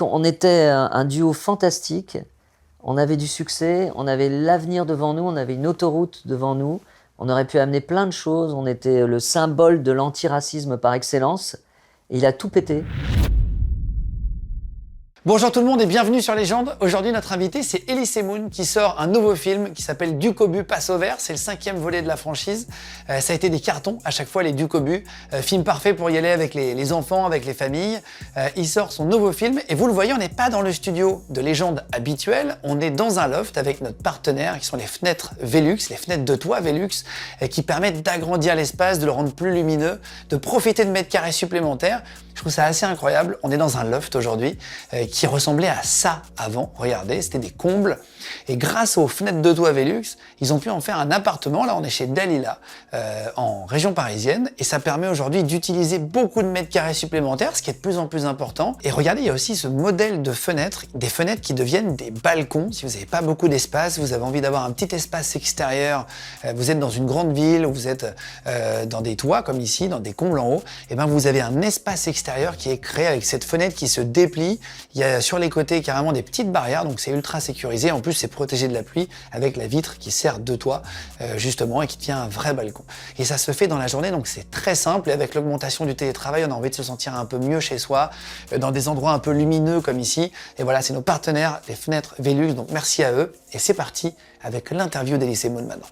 On était un duo fantastique, on avait du succès, on avait l'avenir devant nous, on avait une autoroute devant nous, on aurait pu amener plein de choses, on était le symbole de l'antiracisme par excellence, et il a tout pété. Bonjour tout le monde et bienvenue sur Légende. Aujourd'hui, notre invité, c'est Elise Moon qui sort un nouveau film qui s'appelle Duc-Obus passe au vert. C'est le 5e volet de la franchise. Ça a été des cartons à chaque fois, les Duc-Obus. Film parfait pour y aller avec les enfants, avec les familles. Il sort son nouveau film et vous le voyez, on n'est pas dans le studio de Légende habituel. On est dans un loft avec notre partenaire qui sont les fenêtres Velux, les fenêtres de toit Velux, qui permettent d'agrandir l'espace, de le rendre plus lumineux, de profiter de mètres carrés supplémentaires. Je trouve ça assez incroyable. On est dans un loft aujourd'hui qui ressemblait à ça avant. Regardez, c'était des combles. Et grâce aux fenêtres de toit Velux, ils ont pu en faire un appartement. Là, on est chez Dalila, en région parisienne. Et ça permet aujourd'hui d'utiliser beaucoup de mètres carrés supplémentaires, ce qui est de plus en plus important. Et regardez, il y a aussi ce modèle de fenêtres, des fenêtres qui deviennent des balcons. Si vous n'avez pas beaucoup d'espace, vous avez envie d'avoir un petit espace extérieur, vous êtes dans une grande ville, ou vous êtes dans des toits comme ici, dans des combles en haut, et ben vous avez un espace extérieur qui est créé avec cette fenêtre qui se déplie. Il y a sur les côtés carrément des petites barrières, donc c'est ultra sécurisé. En plus, c'est protégé de la pluie avec la vitre qui sert de toit, justement, et qui tient un vrai balcon. Et ça se fait dans la journée, donc c'est très simple. Et avec l'augmentation du télétravail, on a envie de se sentir un peu mieux chez soi, dans des endroits un peu lumineux comme ici. Et voilà, c'est nos partenaires, les fenêtres Velux, donc merci à eux. Et c'est parti avec l'interview d'Elise Moon maintenant.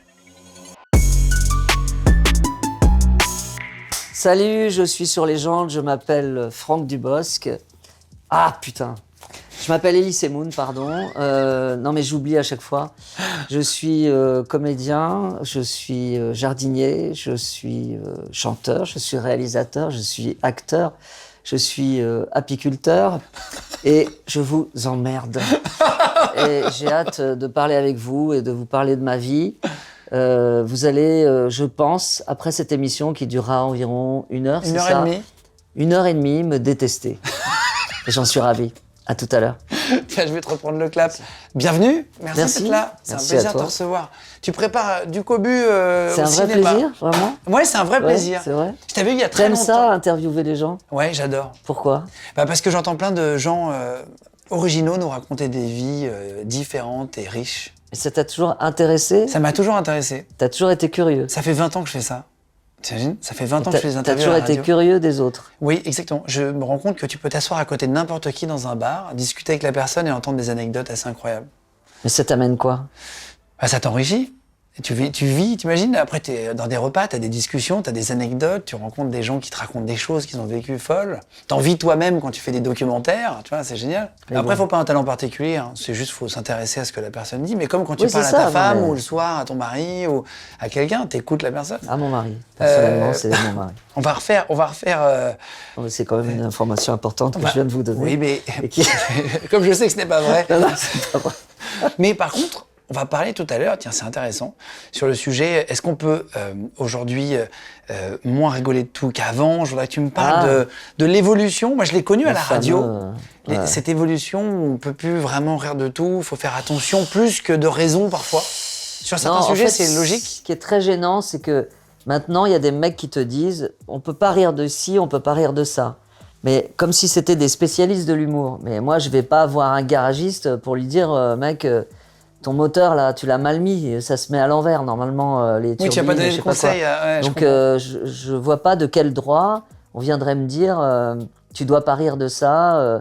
Salut, je suis sur Légende, je m'appelle Franck Dubosc. Ah putain, je m'appelle Elise Moon, pardon. Non mais j'oublie à chaque fois. Je suis comédien, je suis jardinier, je suis chanteur, je suis réalisateur, je suis acteur, je suis apiculteur et je vous emmerde. Et j'ai hâte de parler avec vous et de vous parler de ma vie. Vous allez, je pense, après cette émission qui durera environ 1 heure, c'est ça ? 1 heure et demie. 1 heure et demie, me détester. Et j'en suis ravi. À tout à l'heure. Tiens, je vais te reprendre le clap. Bienvenue, merci d'être là. C'est un plaisir de te recevoir. Tu prépares Duc-Obus c'est un vrai plaisir, vraiment ? Ouais, c'est un vrai plaisir. C'est vrai. Je t'avais vu il y a très T'aimes longtemps. ça, interviewer les gens ? Ouais, j'adore. Pourquoi ? Parce que j'entends plein de gens originaux nous raconter des vies différentes et riches. Et ça t'a toujours intéressé ? Ça m'a toujours intéressé. T'as toujours été curieux ? Ça fait 20 ans que je fais ça. T'imagines ? Ça fait 20 ans que je fais des T'as interviews à toujours la été radio. curieux des autres ? Oui, exactement. Je me rends compte que tu peux t'asseoir à côté de n'importe qui dans un bar, discuter avec la personne et entendre des anecdotes assez incroyables. Mais ça t'amène quoi ? Ça t'enrichit. Et tu vis, t'imagines, après t'es dans des repas, t'as des discussions, t'as des anecdotes, tu rencontres des gens qui te racontent des choses qu'ils ont vécues folles. T'en vis toi-même quand tu fais des documentaires, tu vois, c'est génial. Mais Après, bon. faut pas un talent particulier, hein. C'est juste faut s'intéresser à ce que la personne dit. Mais comme quand tu Oui, parles à c'est ça, ta femme mais- ou le soir à ton mari ou à quelqu'un, t'écoutes la personne. À mon mari. Personnellement, c'est mon mari. On va refaire. Non, mais c'est quand même une information importante que je viens de vous donner. Oui, mais Et qui- comme je sais que ce n'est pas vrai. Non, non, c'est pas vrai. Mais par contre, on va parler tout à l'heure, tiens, c'est intéressant, sur le sujet, est-ce qu'on peut aujourd'hui moins rigoler de tout qu'avant ? Je voudrais que tu me parles de l'évolution. Moi, je l'ai connu à la radio. ouais. Cette évolution, on ne peut plus vraiment rire de tout, il faut faire attention plus que de raison parfois. Sur certains Non, en sujets, fait, c'est logique. Ce qui est très gênant, c'est que maintenant, il y a des mecs qui te disent on peut pas rire de ci, on peut pas rire de ça. Mais comme si c'était des spécialistes de l'humour. Mais moi, je vais pas voir un garagiste pour lui dire mec, ton moteur là, tu l'as mal mis, ça se met à l'envers normalement les turbines. Oui, tu n'as pas donné je de sais pas quoi. conseils. Ouais, Donc je vois pas de quel droit on viendrait me dire tu dois pas rire de ça.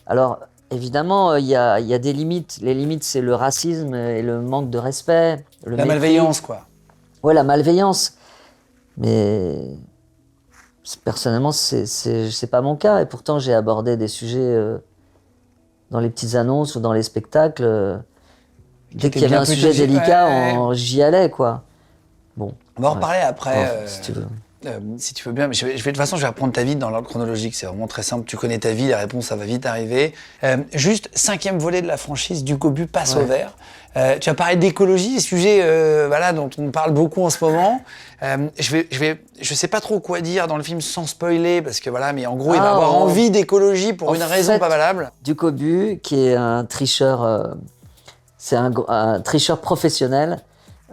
Alors évidemment, il y a des limites. Les limites, c'est le racisme et le manque de respect. Le la mépris. malveillance, quoi. Ouais, la malveillance. Mais personnellement, c'est pas mon cas. Et pourtant, j'ai abordé des sujets dans les petites annonces ou dans les spectacles. Dès étaient qu'il y avait bien un plus sujet logiques, délicat, ouais. j'y allais, quoi. Bon. On va en Ouais. reparler après. Bon, si tu veux. Si tu veux bien, mais de toute façon, je vais reprendre ta vie dans l'ordre chronologique. C'est vraiment très simple. Tu connais ta vie, la réponse, ça va vite arriver. Juste, 5e volet de la franchise, Duc-Obus passe au vert. Tu as parlé d'écologie, sujet voilà, dont on parle beaucoup en ce moment. Je sais pas trop quoi dire dans le film sans spoiler, parce que voilà, mais en gros, il va avoir envie d'écologie pour une raison pas valable. Duc-Obus, qui est un tricheur, c'est un tricheur professionnel.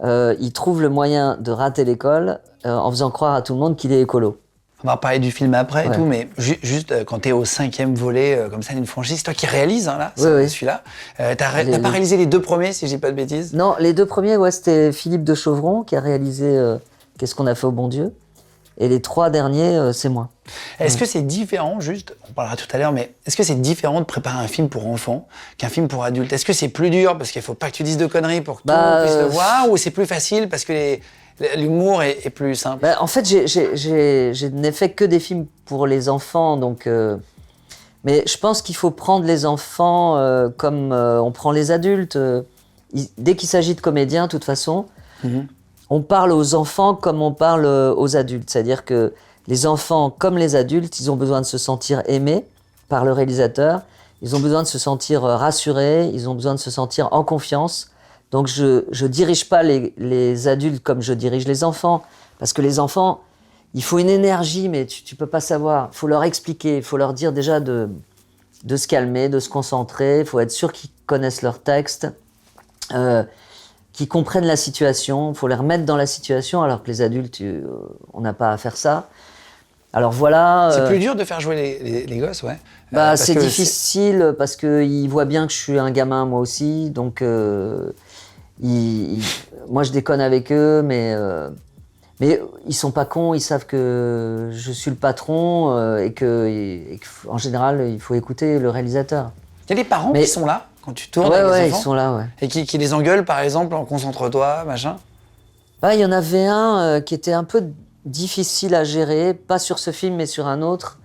Il trouve le moyen de rater l'école en faisant croire à tout le monde qu'il est écolo. On va reparler du film après et Ouais. tout, mais juste quand t'es au 5e volet comme ça d'une franchise, c'est toi qui réalises là, Oui. celui-là. T'as pas réalisé les 2 premiers, si je dis pas de bêtises. Non, les 2 premiers, ouais, c'était Philippe de Chauvron qui a réalisé Qu'est-ce qu'on a fait au bon Dieu. Et les 3 derniers, c'est moi. Est-ce que c'est différent, juste, on parlera tout à l'heure, mais est-ce que c'est différent de préparer un film pour enfants qu'un film pour adultes? Est-ce que c'est plus dur parce qu'il faut pas que tu dises de conneries pour que tout le monde puisse le voir, ou c'est plus facile parce que l'humour est plus simple? En fait, je n'ai fait que des films pour les enfants, donc. Mais je pense qu'il faut prendre les enfants comme on prend les adultes. Dès qu'il s'agit de comédiens, de toute façon, on parle aux enfants comme on parle aux adultes. C'est-à-dire que les enfants, comme les adultes, ils ont besoin de se sentir aimés par le réalisateur. Ils ont besoin de se sentir rassurés. Ils ont besoin de se sentir en confiance. Donc je dirige pas les adultes comme je dirige les enfants. Parce que les enfants, il faut une énergie, mais tu peux pas savoir. Il faut leur expliquer, il faut leur dire déjà de se calmer, de se concentrer. Il faut être sûr qu'ils connaissent leur texte, qu'ils comprennent la situation. Il faut les remettre dans la situation, alors que les adultes, on n'a pas à faire ça. Alors voilà. C'est plus dur de faire jouer les gosses, ouais. C'est difficile parce qu'ils voient bien que je suis un gamin moi aussi, donc moi je déconne avec eux, mais ils sont pas cons, ils savent que je suis le patron et qu'en général il faut écouter le réalisateur. Il y a des parents qui sont là quand tu tournes avec les enfants. Ils sont là, ouais. Et qui les engueulent par exemple en concentre-toi, machin. Il y en avait un qui était un peu difficile à gérer, pas sur ce film mais sur un autre.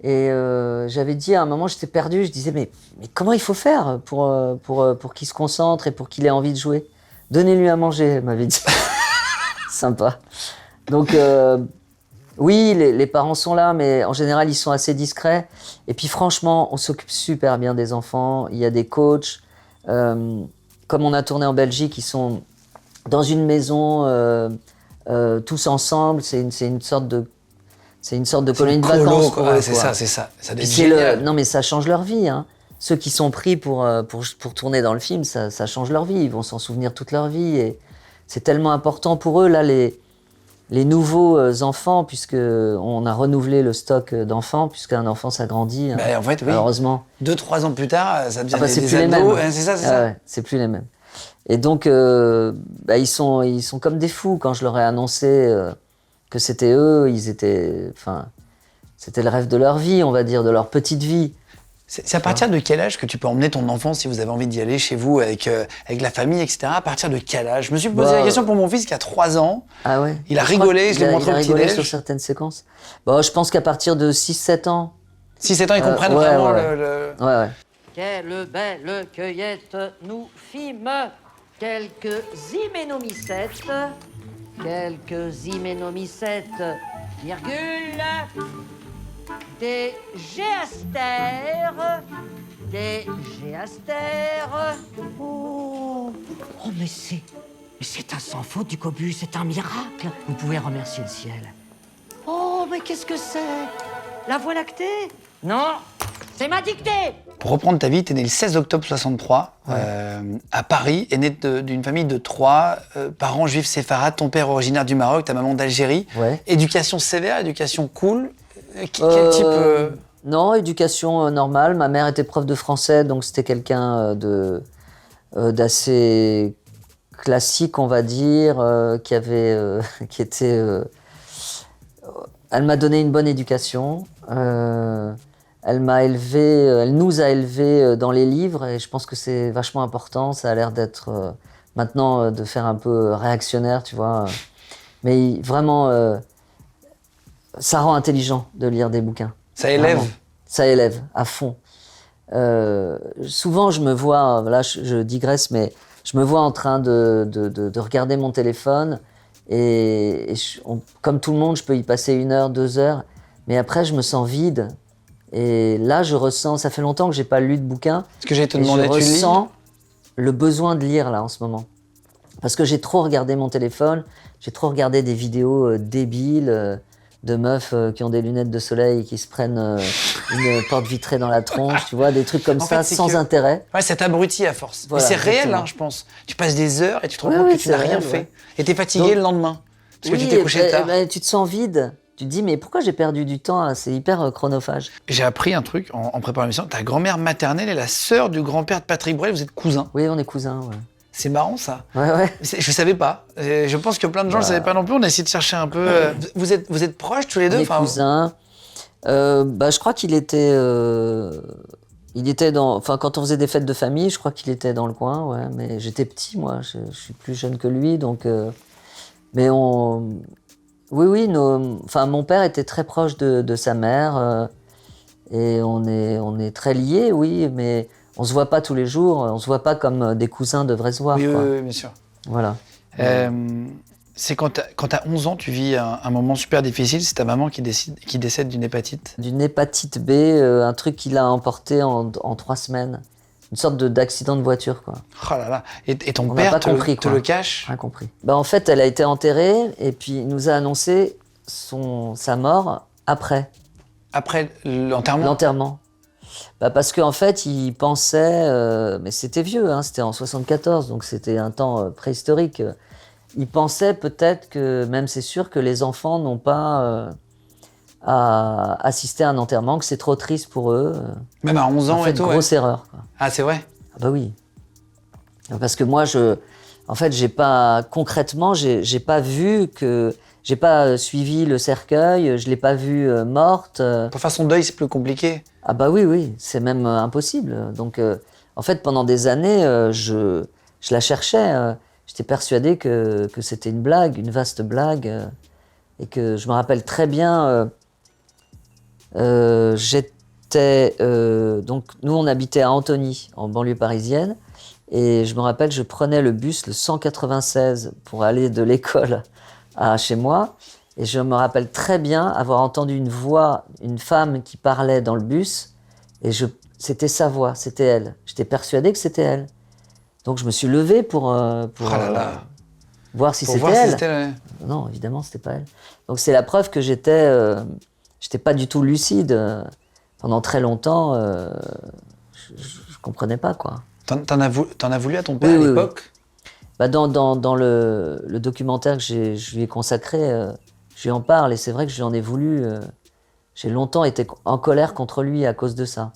Et j'avais dit à un moment, j'étais perdu, je disais mais comment il faut faire pour qu'il se concentre et pour qu'il ait envie de jouer? Donnez-lui à manger, elle m'avait dit. Sympa. Donc oui, les parents sont là, mais en général ils sont assez discrets. Et puis franchement, on s'occupe super bien des enfants. Il y a des coachs. Comme on a tourné en Belgique, ils sont dans une maison tous ensemble. C'est une sorte de colonie de vacances. C'est ça. Ça devient génial. Non mais ça change leur vie. Hein. Ceux qui sont pris pour tourner dans le film, ça change leur vie. Ils vont s'en souvenir toute leur vie. Et c'est tellement important pour eux, là, les nouveaux enfants, puisqu'on a renouvelé le stock d'enfants, puisqu'un enfant, ça grandit, en fait, oui. malheureusement. 2-3 ans plus tard, ça devient c'est des plus les ados. mêmes. C'est ça. Ouais, c'est plus les mêmes. Et donc, ils sont comme des fous. Quand je leur ai annoncé que c'était eux, c'était le rêve de leur vie, on va dire, de leur petite vie. C'est à partir de quel âge que tu peux emmener ton enfant si vous avez envie d'y aller chez vous avec la famille, etc. À partir de quel âge? Je me suis posé la question pour mon fils qui a 3 ans. Ah ouais? Il a rigolé, je l'ai montré au petit-déj. Il a rigolé sur certaines séquences. Je pense qu'à partir de 6-7 ans. 6-7 ans, ils comprennent vraiment le... Ouais. Quelle belle cueillette nous fîmes, quelques hyménomycètes, virgule, des géastères. Oh, mais c'est un sans faute du cobu, c'est un miracle. Vous pouvez remercier le ciel. Oh, mais qu'est-ce que c'est? La Voie lactée? Non, c'est ma dictée. Pour reprendre ta vie, t'es né le 16 octobre 63 à Paris, et né d'une famille de 3 parents juifs séfarades, ton père originaire du Maroc, ta maman d'Algérie. Ouais. Éducation sévère, éducation cool. Quel type Non, éducation normale. Ma mère était prof de français, donc c'était quelqu'un d'assez classique, on va dire, elle m'a donné une bonne éducation. Elle nous a élevés dans les livres, et je pense que c'est vachement important. Ça a l'air d'être maintenant de faire un peu réactionnaire, tu vois. Mais vraiment, ça rend intelligent de lire des bouquins. Ça élève. Vraiment. Ça élève à fond. Souvent, je me vois, là, je digresse, mais je me vois en train de regarder mon téléphone, et comme tout le monde, je peux y passer 1 heure, 2 heures, mais après, je me sens vide. Et là, je ressens, ça fait longtemps que j'ai pas lu de bouquin. Ce que j'ai te demandé, je ressens le besoin de lire là en ce moment, parce que j'ai trop regardé mon téléphone, j'ai trop regardé des vidéos débiles de meufs qui ont des lunettes de soleil et qui se prennent une porte vitrée dans la tronche, tu vois, des trucs comme ça, sans intérêt. Ouais, ça t'abrutit à force. Voilà, et c'est réel, exactement. hein, je pense. Tu passes des heures et tu te rends compte que tu n'as rien fait. Ouais. Et t'es fatigué le lendemain, parce que tu t'es couché tard. Tu te sens vide. Tu te dis, mais pourquoi j'ai perdu du temps là? C'est hyper chronophage. J'ai appris un truc en préparant l'émission. Ta grand-mère maternelle est la sœur du grand-père de Patrick Bruel. Vous êtes cousins. Oui, on est cousins, ouais. C'est marrant, ça. Ouais. Je savais pas. Je pense que plein de gens ne le savaient pas non plus. On a essayé de chercher un peu. Vous êtes proches tous les deux? On est cousins. Je crois qu'il était... il était dans... Enfin, quand on faisait des fêtes de famille, je crois qu'il était dans le coin, ouais. Mais j'étais petit, moi. Je suis plus jeune que lui, donc... Mais on... Oui, enfin, mon père était très proche de sa mère. Et on est très liés, oui, mais on se voit pas tous les jours. On se voit pas comme des cousins devraient se voir, Oui, quoi. oui, bien sûr. Voilà. C'est quand t'as 11 ans, tu vis un moment super difficile. C'est ta maman qui décède d'une hépatite. D'une hépatite B, un truc qui l'a emporté en 3 semaines. Une sorte d'accident de voiture, quoi. Oh là là. Et ton On n'a père pas te compris, le quoi. cache? Rien compris. En fait, elle a été enterrée et puis il nous a annoncé sa mort après. Après l'enterrement? L'enterrement. Parce qu'en fait, il pensait, mais c'était vieux, hein, c'était en 74, donc c'était un temps préhistorique. Il pensait peut-être que, même c'est sûr, que les enfants n'ont pas à assister à un enterrement, que c'est trop triste pour eux. Même à 11 ans en fait, et tout, grosse erreur, quoi. Ah, c'est vrai? Ah bah oui. Parce que moi, en fait, j'ai pas suivi le cercueil, je l'ai pas vue morte. Pour faire son deuil, c'est plus compliqué. Ah bah oui, c'est même impossible. Donc, en fait, pendant des années, je la cherchais. J'étais persuadé que c'était une blague, une vaste blague, et que je me rappelle très bien. Donc, nous, on habitait à Antony, en banlieue parisienne. Et je me rappelle, je prenais le bus, le 196, pour aller de l'école à chez moi. Et je me rappelle très bien avoir entendu une voix, une femme qui parlait dans le bus. Et c'était sa voix, c'était elle. J'étais persuadé que c'était elle. Donc je me suis levé pour voir si c'était elle. Ouais. Non, évidemment, c'était pas elle. Donc c'est la preuve que j'étais pas du tout lucide. Pendant très longtemps, je comprenais pas, quoi. T'en as voulu à ton père à l'époque? Oui. Dans le documentaire que je lui ai consacré, je lui en parle et c'est vrai que je lui en ai voulu. J'ai longtemps été en colère contre lui à cause de ça.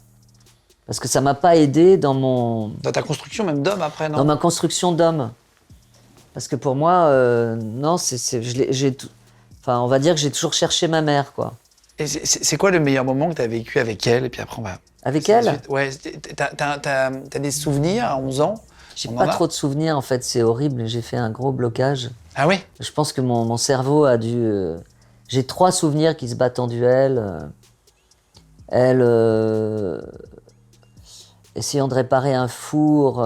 Parce que ça m'a pas aidé dans ta construction même d'homme après, non? Dans ma construction d'homme. Parce que pour moi, non, on va dire que j'ai toujours cherché ma mère, quoi. Et c'est quoi le meilleur moment que t'as vécu avec elle? Et puis après, on va... Avec elle? Ouais, t'as des souvenirs à 11 ans? J'ai pas trop de souvenirs, en fait, c'est horrible. J'ai fait un gros blocage. Ah oui? Je pense que mon cerveau a dû... J'ai 3 souvenirs qui se battent en duel. Elle... essayant de réparer un four,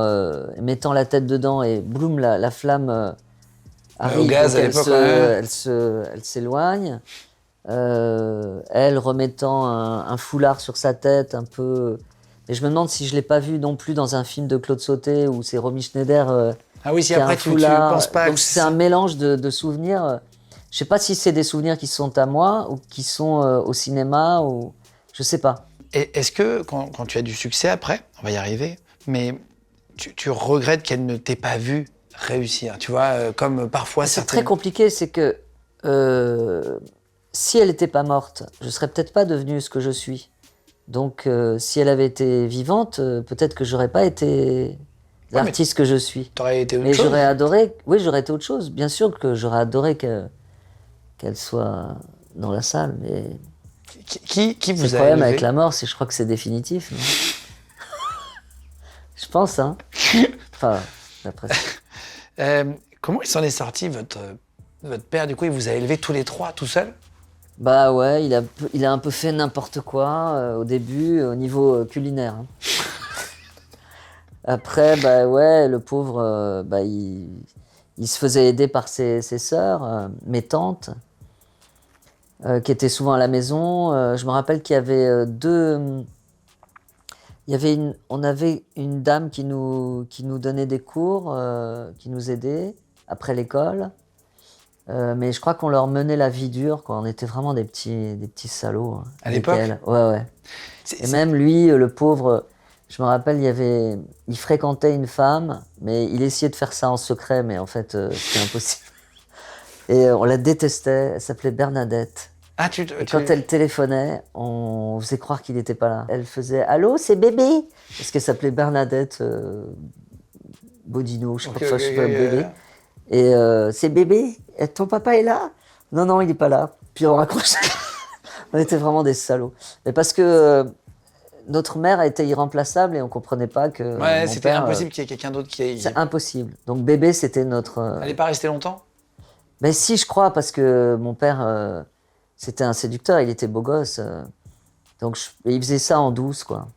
mettant la tête dedans et bloum, la flamme arrive. Au gaz à l'époque, ouais. Elle s'éloigne. Elle remettant un foulard sur sa tête, un peu... Et je me demande si je l'ai pas vu non plus dans un film de Claude Sautet où c'est Romy Schneider ah oui, si qui a après un tu foulard. penses pas... Donc c'est un mélange de souvenirs. Je sais pas si c'est des souvenirs qui sont à moi ou qui sont au cinéma ou... Je sais pas. Et est-ce que quand tu as du succès après, on va y arriver, mais tu regrettes qu'elle ne t'ait pas vu réussir, tu vois, comme parfois C'est certaines... très compliqué, c'est que si elle n'était pas morte, je serais peut-être pas devenu ce que je suis. Donc si elle avait été vivante, peut-être que j'aurais pas été l'artiste que je suis. T'aurais été autre mais chose. j'aurais adoré, oui, j'aurais été autre chose. Bien sûr que j'aurais adoré qu'elle soit dans la salle, mais... Qui vous a Le problème élevé avec la mort, c'est je crois que c'est définitif, non? Je pense, hein. Enfin, d'après ça. Comment il s'en est sorti, votre père? Du coup, il vous a élevé tous les 3, tout seul? Bah ouais, il a un peu fait n'importe quoi au début, au niveau culinaire. Hein. Après, bah ouais, le pauvre, il se faisait aider par ses sœurs, mes tantes, qui étaient souvent à la maison. Je me rappelle qu'il y avait on avait une dame qui nous donnait des cours, qui nous aidait après l'école. Mais je crois qu'on leur menait la vie dure, quoi. On était vraiment des petits salauds. Hein, à l'époque? Ouais. Et même lui, le pauvre, je me rappelle, il fréquentait une femme, mais il essayait de faire ça en secret, mais en fait, c'était impossible. Et on la détestait, elle s'appelait Bernadette. Ah, Et quand elle téléphonait, on faisait croire qu'il n'était pas là. Elle faisait « Allô, c'est bébé ?» Parce qu'elle s'appelait Bernadette Bodino, je sais pas pourquoi je sais pas, bébé. Et c'est bébé, ton papa est là? Non, non, il n'est pas là. Puis on raccrochait. On était vraiment des salauds. Mais parce que notre mère était irremplaçable et on comprenait pas que. Ouais, mon c'était père, impossible qu'il y ait quelqu'un d'autre qui ait. C'est impossible. Donc bébé, c'était notre. Elle n'est pas restée longtemps? Mais si, je crois, parce que mon père, c'était un séducteur, il était beau gosse. Donc et il faisait ça en douce, quoi.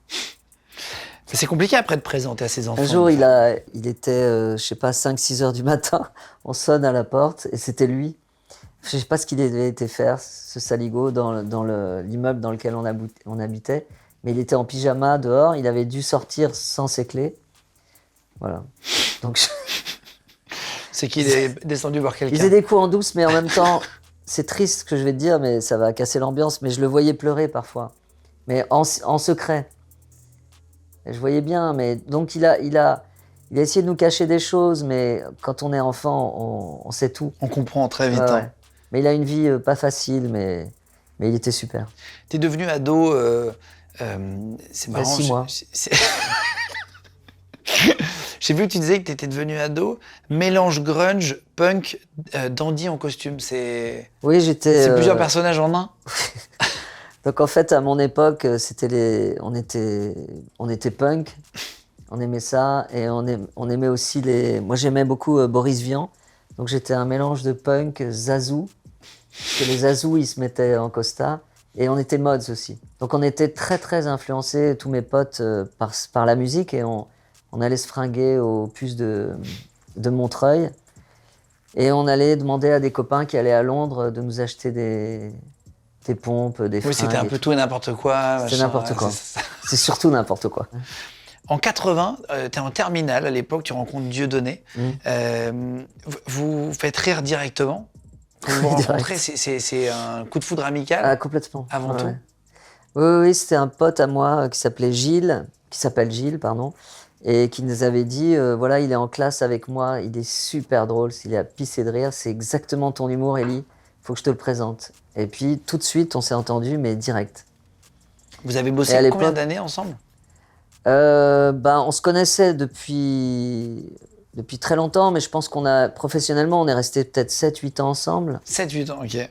C'est compliqué après de présenter à ses enfants. Un jour, il était, je sais pas, 5-6 heures du matin. On sonne à la porte et c'était lui. Je sais pas ce qu'il avait été faire, ce saligo, dans l'immeuble dans lequel on habitait. Mais il était en pyjama dehors. Il avait dû sortir sans ses clés. Voilà. Donc, C'est qu'il est descendu voir il quelqu'un. faisait des coups en douce, mais en même temps, c'est triste ce que je vais te dire, mais ça va casser l'ambiance. Mais je le voyais pleurer parfois. Mais en secret. Et je voyais bien, mais donc il a essayé de nous cacher des choses, mais quand on est enfant, on sait tout. On comprend très vite. Ouais, Hein. ouais. Mais il a une vie pas facile, mais il était super. T'es devenu ado, c'est marrant. 6 mois. J'ai vu que tu disais que t'étais devenu ado, mélange grunge, punk, dandy en costume. Oui, j'étais. C'est plusieurs personnages en un. Donc en fait, à mon époque, on était punk, on aimait ça, et on aimait aussi Moi, j'aimais beaucoup Boris Vian, donc j'étais un mélange de punk, zazou, parce que les zazous, ils se mettaient en costard, et on était mods aussi. Donc on était très très influencés, tous mes potes, par la musique, et on allait se fringuer aux puces de Montreuil, et on allait demander à des copains qui allaient à Londres de nous acheter des pompes, des fringues. Oui, c'était un peu tout et n'importe quoi. C'était machin, n'importe quoi. c'est ça. C'est surtout n'importe quoi. En 80, t'es en terminale à l'époque, tu rencontres Dieudonné. Vous faites rire directement. Quand vous vous Direct. rencontrez, c'est un coup de foudre amical. Ah, complètement. Avant tout. Oui, c'était un pote à moi qui s'appelle Gilles, pardon, et qui nous avait dit, voilà, il est en classe avec moi, il est super drôle, il est à pisser de rire, c'est exactement ton humour, Élie, faut que je te le présente. Et puis, tout de suite, on s'est entendus, mais direct. Vous avez bossé Et à combien l'époque- d'années ensemble? On se connaissait depuis très longtemps, mais je pense professionnellement, on est resté peut-être 7-8 ans ensemble. 7-8 ans, ok.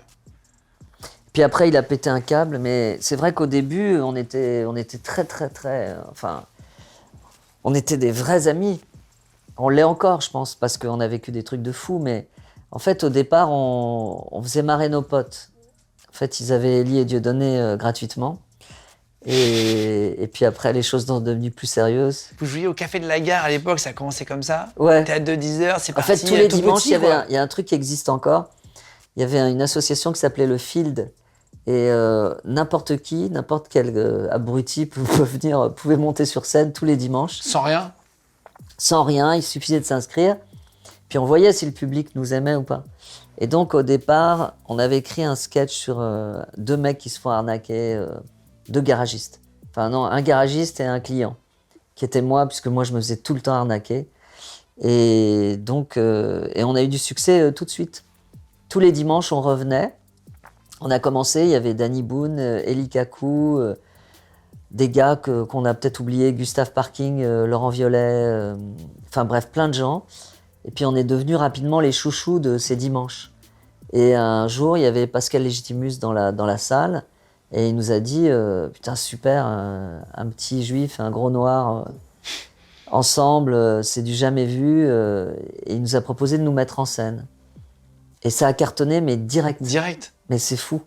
Puis après, il a pété un câble, mais c'est vrai qu'au début, on était très, très, très... Enfin, on était des vrais amis. On l'est encore, je pense, parce qu'on a vécu des trucs de fou, mais en fait, au départ, on faisait marrer nos potes. En fait, ils avaient Élie et Dieudonné gratuitement. Et puis après, les choses sont devenues plus sérieuses. Vous jouiez au Café de la Gare à l'époque, ça a commencé comme ça. Ouais. Théâtre de 10h, c'est En parti. fait, tous les tout dimanches, petit, quoi. il y a un truc qui existe encore. Il y avait une association qui s'appelait le Field. Et n'importe quel abruti pouvait monter sur scène tous les dimanches. Sans rien. Sans rien, il suffisait de s'inscrire. Puis on voyait si le public nous aimait ou pas. Et donc au départ, on avait écrit un sketch sur 2 mecs qui se font arnaquer, 2 garagistes. Enfin non, un garagiste et un client, qui était moi, puisque moi je me faisais tout le temps arnaquer. Et donc, et on a eu du succès tout de suite. Tous les dimanches, on revenait. On a commencé, il y avait Danny Boone, Eli Kaku, des gars qu'on a peut-être oubliés, Gustave Parking, Laurent Violet, enfin bref, plein de gens. Et puis on est devenus rapidement les chouchous de ces dimanches. Et un jour, il y avait Pascal Légitimus dans la salle, et il nous a dit putain, super, un petit juif et un gros noir ensemble, c'est du jamais vu. Et il nous a proposé de nous mettre en scène. Et ça a cartonné, mais direct. Direct. Mais c'est fou.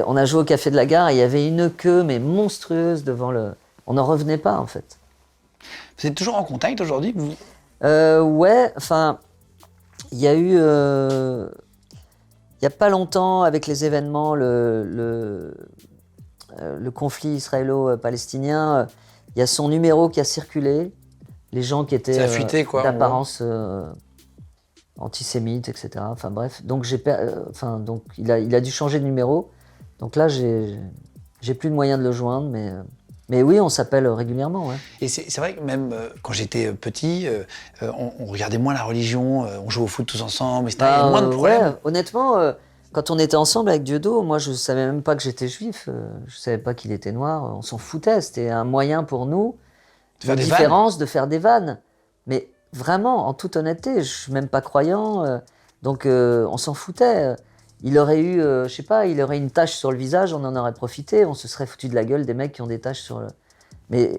On a joué au Café de la Gare et il y avait une queue, mais monstrueuse devant le... On n'en revenait pas, en fait. Vous êtes toujours en contact aujourd'hui? Ouais, enfin, il y a eu... il n'y a pas longtemps, avec les événements, le conflit israélo-palestinien, il y a son numéro qui a circulé. Les gens qui étaient Ça a fuité, quoi, d'apparence antisémite, etc. Enfin bref, donc donc il a dû changer de numéro. Donc là, j'ai plus de moyen de le joindre, mais oui, on s'appelle régulièrement. Ouais. Et c'est vrai que même quand j'étais petit, on regardait moins la religion, on jouait au foot tous ensemble, etc. Il y avait moins de problèmes. Ouais, honnêtement, Quand on était ensemble avec Dieudo, moi je savais même pas que j'étais juif, je savais pas qu'il était noir, on s'en foutait, c'était un moyen pour nous, De faire de des différence, de faire des vannes. Mais vraiment, en toute honnêteté, je suis même pas croyant, donc on s'en foutait. Il aurait eu, je sais pas, il aurait une tache sur le visage, on en aurait profité, on se serait foutu de la gueule des mecs qui ont des taches sur le... Mais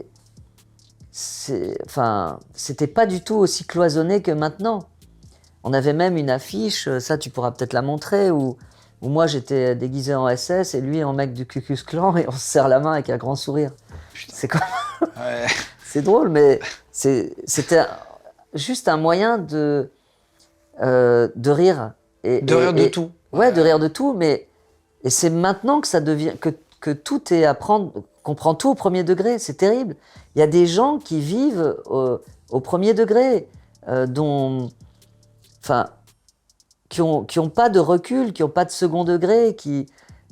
c'était pas du tout aussi cloisonné que maintenant. On avait même une affiche, ça tu pourras peut-être la montrer, où moi j'étais déguisé en SS et lui en mec du Ku Klux Klan et on se serre la main avec un grand sourire. C'est comme... Ouais. C'est drôle, mais c'était juste un moyen de rire. De rire de tout. Ouais, de rire de tout, mais et c'est maintenant que ça devient que tout est à prendre, qu'on prend tout au premier degré. C'est terrible. Il y a des gens qui vivent au premier degré, qui ont pas de recul, qui ont pas de second degré,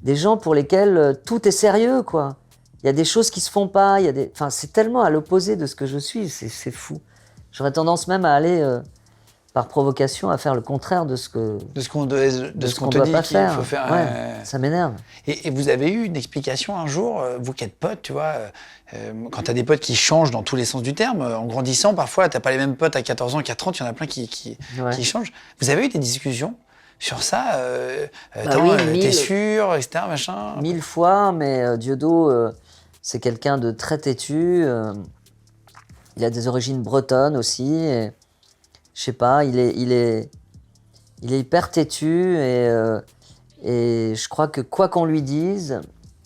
des gens pour lesquels tout est sérieux, quoi. Il y a des choses qui se font pas, c'est tellement à l'opposé de ce que je suis, c'est fou. J'aurais tendance même à aller, par provocation, à faire le contraire de ce qu'on te doit dit pas qu'il faire. faut faire. Ouais, ça m'énerve. Et vous avez eu une explication un jour, vous qui êtes potes, tu vois, quand t'as des potes qui changent dans tous les sens du terme, en grandissant, parfois, t'as pas les mêmes potes à 14 ans qu'à 30, il y en a plein qui changent. Vous avez eu des discussions sur ça t'es sûr, etc., machin 1000 fois, mais Dieudo, c'est quelqu'un de très têtu. Il a des origines bretonnes aussi. Et, je sais pas, il est hyper têtu et je crois que quoi qu'on lui dise,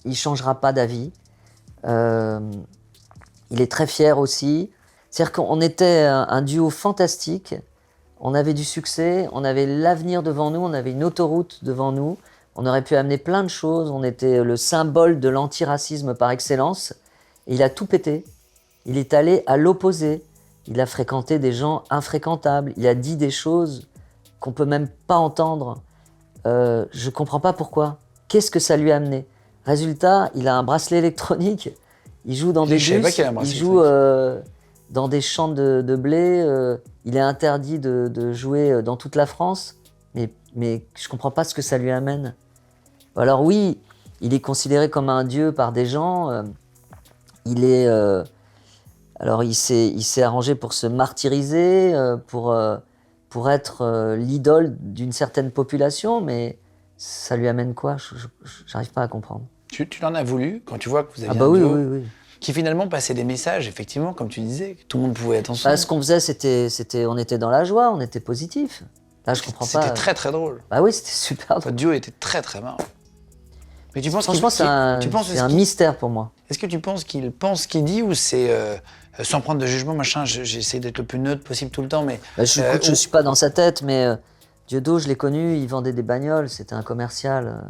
il changera pas d'avis. Il est très fier aussi. C'est-à-dire qu'on était un duo fantastique. On avait du succès, on avait l'avenir devant nous, on avait une autoroute devant nous. On aurait pu amener plein de choses. On était le symbole de l'antiracisme par excellence. Et il a tout pété. Il est allé à l'opposé. Il a fréquenté des gens infréquentables. Il a dit des choses qu'on peut même pas entendre. Je comprends pas pourquoi. Qu'est-ce que ça lui a amené? Résultat, il a un bracelet électronique. Il joue dans des bus. Il joue dans des champs de blé. Il est interdit de jouer dans toute la France. Mais je comprends pas ce que ça lui amène. Alors oui, il est considéré comme un dieu par des gens. Alors il s'est arrangé pour se martyriser, pour être l'idole d'une certaine population, mais ça lui amène quoi? J'arrive pas à comprendre. Tu l'en as voulu quand tu vois que vous aviez un duo oui. Qui finalement passait des messages, effectivement, comme tu disais, que tout le monde pouvait être ensemble. Ce qu'on faisait, on était dans la joie, on était positif. Là, je comprends pas. C'était très très drôle. Bah oui, c'était super drôle. Votre duo était très très marrant. Mais tu penses franchement, c'est un mystère pour moi. Est-ce que tu penses qu'il pense ce qu'il dit ou c'est sans prendre de jugement, machin, j'essaie d'être le plus neutre possible tout le temps, mais... Je suis pas dans sa tête, mais Dieudo, je l'ai connu, il vendait des bagnoles, c'était un commercial.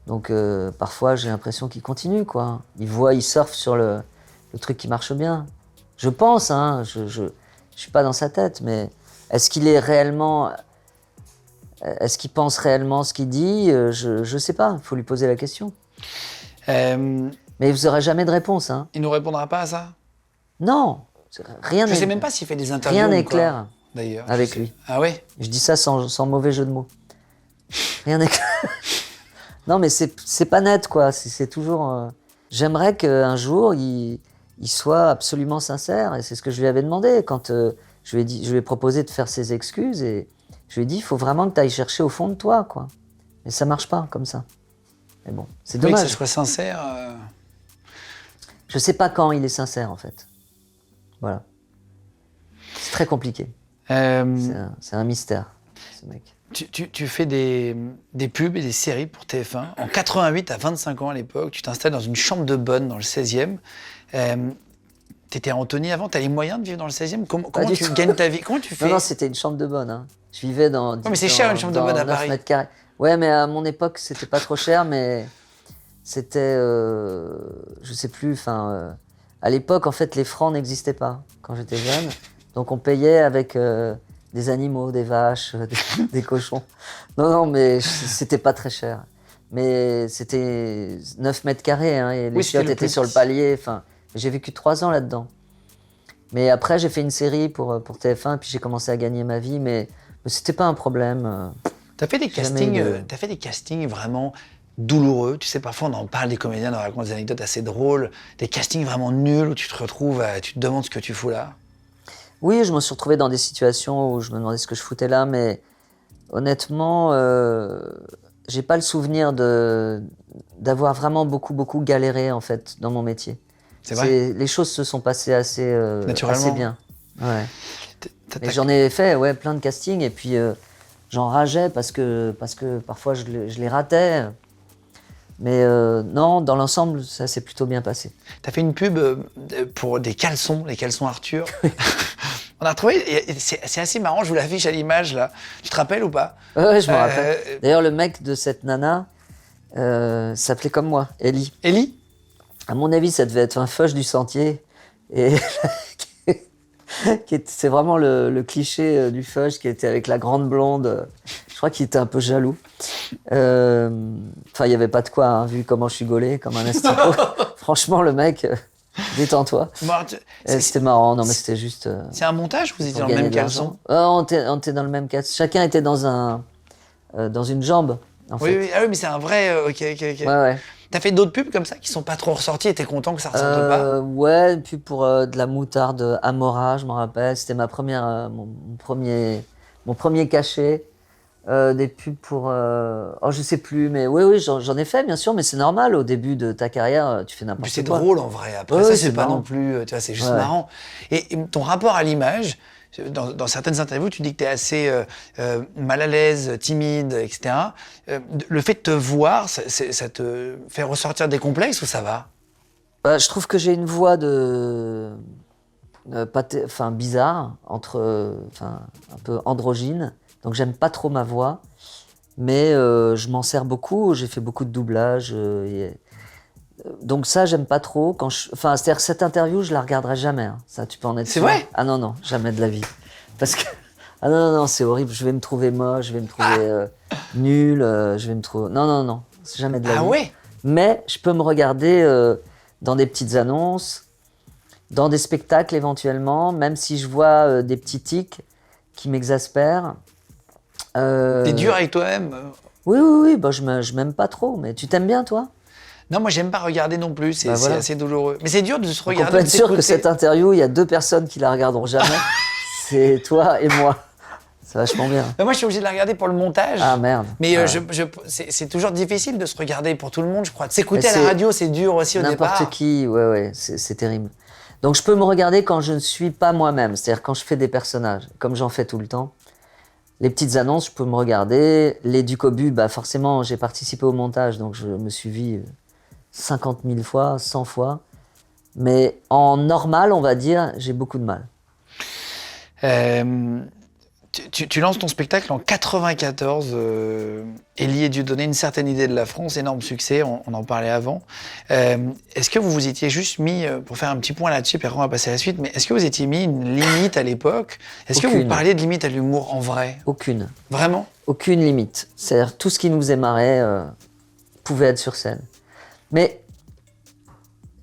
Donc parfois, j'ai l'impression qu'il continue, quoi. Il surfe sur le truc qui marche bien. Je pense, hein, je suis pas dans sa tête, mais est-ce qu'il est réellement... Est-ce qu'il pense réellement ce qu'il dit? Je sais pas, il faut lui poser la question. Mais vous n'aurez jamais de réponse, hein. Il ne nous répondra pas à ça? Non, rien n'est... Je sais même pas s'il fait des interviews. Rien n'est clair, d'ailleurs, avec lui. Ah ouais? Je dis ça sans mauvais jeu de mots. Rien n'est clair. Non, mais c'est pas net, quoi. C'est toujours... J'aimerais qu'un jour, il soit absolument sincère, et c'est ce que je lui avais demandé quand je lui ai proposé de faire ses excuses, et je lui ai dit, il faut vraiment que tu ailles chercher au fond de toi, quoi. Mais ça marche pas comme ça. Mais bon, c'est dommage. Que ce soit sincère. Je sais pas quand il est sincère, en fait. Voilà. C'est très compliqué. C'est un mystère, ce mec. Tu fais des pubs et des séries pour TF1. En 88, à 25 ans à l'époque, tu t'installes dans une chambre de bonne dans le 16e. T'étais à Antony avant, t'as les moyens de vivre dans le 16e? Comment tu gagnes ta vie? Comment tu fais? Non, c'était une chambre de bonne. Hein. Je vivais dans... Ouais, mais c'est cher une chambre de bonne à Paris. 9 mètres carrés. Ouais, mais à mon époque, c'était pas trop cher, mais c'était... je sais plus, à l'époque, en fait, les francs n'existaient pas quand j'étais jeune. Donc on payait avec des animaux, des vaches, des cochons. Non, mais c'était pas très cher. Mais c'était 9 mètres carrés, hein, et les chiottes étaient sur le palier. J'ai vécu 3 ans là-dedans. Mais après, j'ai fait une série pour TF1, puis j'ai commencé à gagner ma vie, mais c'était pas un problème. T'as fait des Jamais eu de- t'as fait des castings vraiment douloureux. Tu sais, parfois on en parle des comédiens, on raconte des anecdotes assez drôles, des castings vraiment nuls où tu te retrouves, tu te demandes ce que tu fous là. Oui, je me suis retrouvé dans des situations où je me demandais ce que je foutais là, mais honnêtement, j'ai pas le souvenir d'avoir vraiment beaucoup galéré en fait dans mon métier. C'est vrai. Les choses se sont passées Naturellement. assez bien. Ouais. T'as- Et t'as- j'en ai fait ouais, plein de castings et puis j'en rageais parce que parfois je les ratais. Mais non, dans l'ensemble, ça s'est plutôt bien passé. T'as fait une pub pour des caleçons, les caleçons Arthur. On a retrouvé, et c'est assez marrant, je vous l'affiche à l'image là. Tu te rappelles ou pas? Ouais, je me rappelle. Euh, D'ailleurs, le mec de cette nana s'appelait comme moi, Ellie. Ellie? À mon avis, ça devait être un feuge du sentier. Et c'est vraiment le cliché du feuge qui était avec la grande blonde. Je crois qu'il était un peu jaloux. Enfin, il n'y avait pas de quoi, hein, vu comment je suis gaulé, comme un asticot. Franchement, le mec, détends-toi. Bon, C'était marrant, non mais c'était juste... c'est un montage ou vous étiez pour dans le gagner même de l'argent. caleçon? On était dans le même cas. Chacun était dans une jambe, en Oui, fait. oui, ah oui, mais c'est un vrai. Ok. Ouais, ouais. T'as fait d'autres pubs comme ça qui sont pas trop ressortis et t'es content que ça ressorte pas? Ouais, puis pour de la moutarde Amora, je me rappelle. C'était ma première, mon premier cachet. Des pubs pour... Oh, je sais plus, mais oui, j'en ai fait, bien sûr, mais c'est normal. Au début de ta carrière, tu fais n'importe Puis c'est quoi. drôle en vrai. Après, Ouais, ça, ouais, c'est c'est pas marrant. non plus. Tu vois, c'est juste Ouais. marrant. Et ton rapport à l'image, dans certaines interviews, tu dis que t'es assez mal à l'aise, timide, etc. Le fait de te voir, ça te fait ressortir des complexes ou ça va? Je trouve que j'ai une voix enfin bizarre, enfin un peu androgyne. Donc j'aime pas trop ma voix, mais je m'en sers beaucoup. J'ai fait beaucoup de doublage. Donc ça, j'aime pas trop. Enfin, c'est-à-dire que cette interview, je la regarderai jamais. Hein. Ça, tu peux en être C'est sûr. vrai? Ah non, jamais de la vie. Parce que ah non, c'est horrible. Je vais me trouver moche, je vais me trouver nul, je vais me trouver. Non, c'est jamais de la Ah vie. ouais? Mais je peux me regarder dans des petites annonces, dans des spectacles éventuellement, même si je vois des petits tics qui m'exaspèrent. T'es dur avec toi-même? Oui, bah, je m'aime pas trop, mais tu t'aimes bien, toi? Non, moi, j'aime pas regarder non plus. C'est Bah, voilà. assez douloureux. Mais c'est dur de se Donc, on regarder. peut être de sûr que s'écouter. cette interview, il y a 2 personnes qui la regarderont jamais. C'est toi et moi. C'est vachement bien. Mais moi, je suis obligé de la regarder pour le montage. Ah merde. Mais Ah. c'est toujours difficile de se regarder pour tout le monde, je crois. De s'écouter Mais à la c'est radio, c'est dur aussi au départ. N'importe qui, ouais, c'est terrible. Donc je peux me regarder quand je ne suis pas moi-même, c'est-à-dire quand je fais des personnages, comme j'en fais tout le temps. Les petites annonces, je peux me regarder. Les Ducobu, bah forcément, j'ai participé au montage, donc je me suis vu 50 000 fois, 100 fois. Mais en normal, on va dire, j'ai beaucoup de mal. Tu lances ton spectacle en 94, Élie et Dieudonné, une certaine idée de la France, énorme succès, on en parlait avant. Est-ce que vous vous étiez juste mis, pour faire un petit point là-dessus, puis après on va passer à la suite, mais est-ce que vous étiez mis une limite à l'époque? Est-ce que vous Aucune. parliez de limite à l'humour en vrai? Aucune. Vraiment? Aucune limite. C'est-à-dire tout ce qui nous émarrait pouvait être sur scène. Mais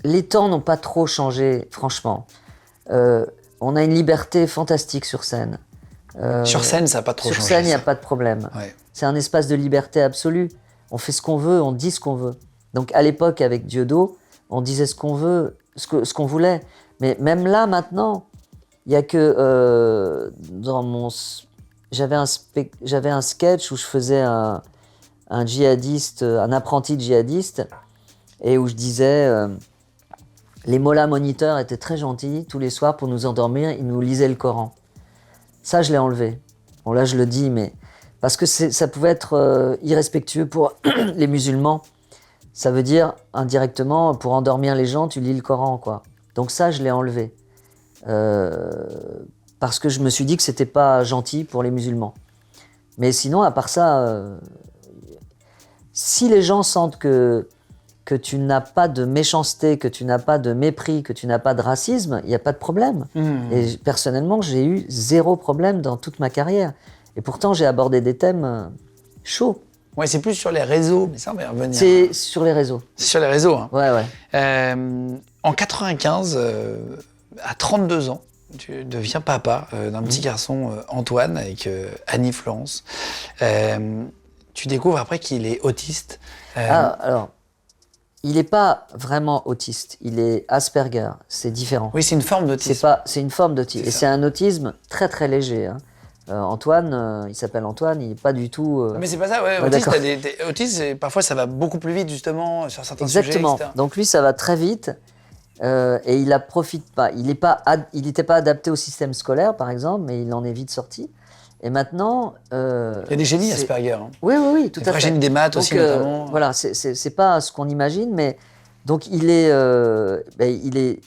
les temps n'ont pas trop changé, franchement. On a une liberté fantastique sur scène. Sur scène, ça n'a pas trop Sur changé. scène, il n'y a ça. pas de problème. Ouais. C'est un espace de liberté absolue. On fait ce qu'on veut, on dit ce qu'on veut. Donc à l'époque, avec Dieudo, on disait ce qu'on veut, ce qu'on voulait. Mais même là, maintenant, il n'y a que j'avais un sketch où je faisais un djihadiste, un apprenti djihadiste, et où je disais les mollahs moniteurs étaient très gentils. Tous les soirs, pour nous endormir, ils nous lisaient le Coran. Ça, je l'ai enlevé. Bon, là, je le dis, mais parce que ça pouvait être irrespectueux pour les musulmans. Ça veut dire, indirectement, pour endormir les gens, tu lis le Coran, quoi. Donc ça, je l'ai enlevé. Parce que je me suis dit que c'était pas gentil pour les musulmans. Mais sinon, à part ça, si les gens sentent que tu n'as pas de méchanceté, que tu n'as pas de mépris, que tu n'as pas de racisme, il n'y a pas de problème. Et personnellement, j'ai eu 0 problème dans toute ma carrière. Et pourtant, j'ai abordé des thèmes chauds. Ouais, c'est plus sur les réseaux, mais ça, on va y revenir. C'est sur les réseaux. C'est sur les réseaux. Hein. Ouais. En 95, à 32 ans, tu deviens papa d'un petit garçon, Antoine, avec Annie Florence. Tu découvres après qu'il est autiste. Alors, il n'est pas vraiment autiste, il est Asperger, c'est différent. Oui, c'est une forme d'autisme. C'est une forme d'autisme, C'est et ça. c'est un autisme très très léger. Hein. Antoine, il s'appelle Antoine, il n'est pas du tout... Mais c'est pas ça, ouais. Ouais, Autiste, d'accord. parfois ça va beaucoup plus vite, justement, sur certains Exactement, sujets, etc. donc lui ça va très vite, et il en profite pas. Il n'était pas adapté au système scolaire par exemple, mais il en est vite sorti. Et maintenant... Il y a des génies Asperger. Hein. Oui, tout Des à vrais fait. génies des maths Donc, aussi, notamment. Voilà, c'est pas ce qu'on imagine, mais donc il est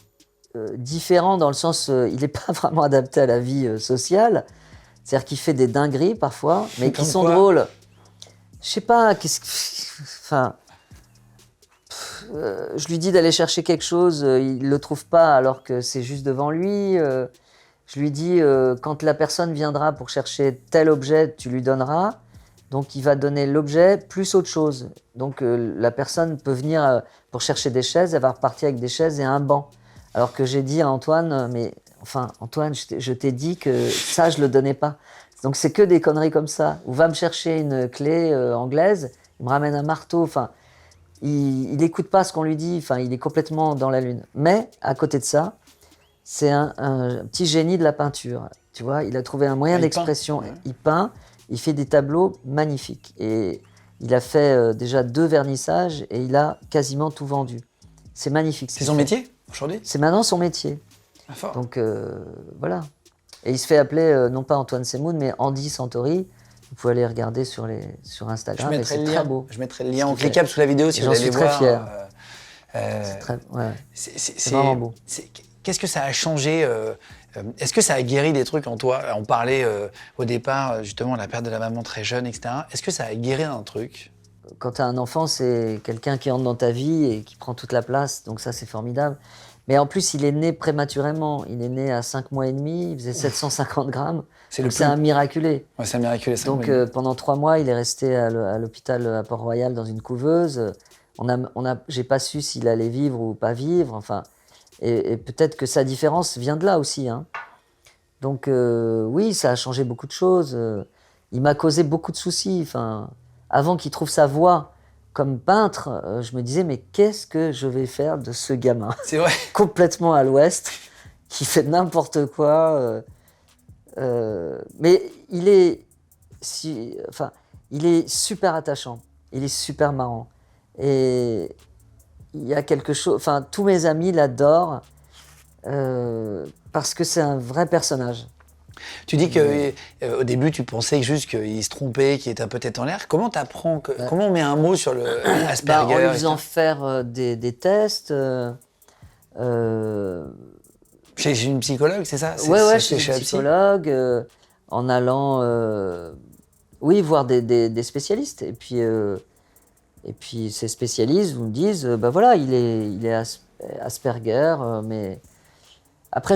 différent dans le sens, il n'est pas vraiment adapté à la vie sociale. C'est-à-dire qu'il fait des dingueries parfois, mais qui Comme sont quoi drôles. Je sais pas, enfin, je lui dis d'aller chercher quelque chose, il le trouve pas alors que c'est juste devant lui. Je lui dis, quand la personne viendra pour chercher tel objet, tu lui donneras. Donc il va donner l'objet plus autre chose. Donc la personne peut venir pour chercher des chaises, elle va repartir avec des chaises et un banc. Alors que j'ai dit à Antoine, mais enfin Antoine, je t'ai dit que ça je le donnais pas. Donc c'est que des conneries comme ça. Ou va me chercher une clé anglaise, il me ramène un marteau. Enfin, il n'écoute pas ce qu'on lui dit. Enfin, il est complètement dans la lune. Mais à côté de ça, c'est un petit génie de la peinture. Tu vois, il a trouvé un moyen d'expression. Ouais. Il peint. Il fait des tableaux magnifiques et il a fait déjà 2 vernissages et il a quasiment tout vendu. C'est magnifique. C'est son métier, aujourd'hui? C'est maintenant son métier. Ah, fort. Donc voilà. Et il se fait appeler non pas Antoine Semoun, mais Andy Santori. Vous pouvez aller regarder sur Instagram. Et c'est très beau. Je mettrai le lien en cliquable sous la vidéo si vous J'en allez suis très voir. fier. C'est très, ouais. C'est vraiment beau. Qu'est-ce que ça a changé est-ce que ça a guéri des trucs en toi? On parlait au départ, justement, de la perte de la maman très jeune, etc. Est-ce que ça a guéri un truc? Quand tu as un enfant, c'est quelqu'un qui entre dans ta vie et qui prend toute la place. Donc ça, c'est formidable. Mais en plus, il est né prématurément. Il est né à 5 mois et demi. Il faisait 750 grammes. C'est un miraculé. Ouais, c'est un miraculé. Ça, donc pendant 3 mois, il est resté à l'hôpital à Port-Royal dans une couveuse. J'ai pas su s'il allait vivre ou pas vivre. Enfin, et peut-être que sa différence vient de là aussi. Hein. Donc oui, ça a changé beaucoup de choses. Il m'a causé beaucoup de soucis. Enfin, avant qu'il trouve sa voie comme peintre, je me disais mais qu'est-ce que je vais faire de ce gamin? C'est vrai. Complètement à l'ouest, qui fait n'importe quoi. Mais il est super attachant. Il est super marrant. Et il y a quelque chose... Enfin, tous mes amis l'adorent parce que c'est un vrai personnage. Tu dis qu'au début, tu pensais juste qu'il se trompait, qu'il était un peu tête en l'air. Comment t'apprends comment on met un mot sur le Asperger? En lui faisant faire des tests. Chez une psychologue, c'est ça? Ouais, chez une psychologue, en allant voir des spécialistes. Et puis ces spécialistes vous me disent, voilà, il est Asperger, mais après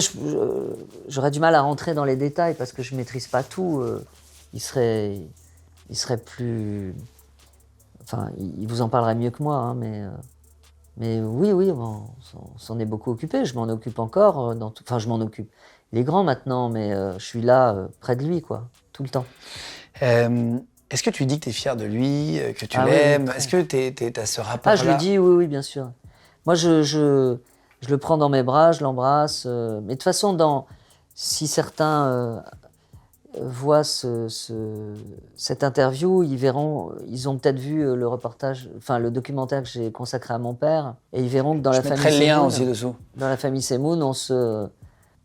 j'aurais du mal à rentrer dans les détails parce que je maîtrise pas tout. Il serait plus, enfin, il vous en parlerait mieux que moi, hein, mais oui, on s'en est beaucoup occupé. Je m'en occupe encore. Enfin, je m'en occupe. Il est grand maintenant, mais je suis là près de lui, quoi, tout le temps. Est-ce que tu dis que tu es fier de lui, que tu l'aimes? Est-ce que tu as ce rapport-là? Je lui dis oui, bien sûr. Moi, je le prends dans mes bras, je l'embrasse. Mais de toute façon, si certains voient cette interview, ils ont peut-être vu le reportage, enfin le documentaire que j'ai consacré à mon père, et ils verront que dans la famille Semoun, le lien aussi dessous. Dans la famille Semoun, on se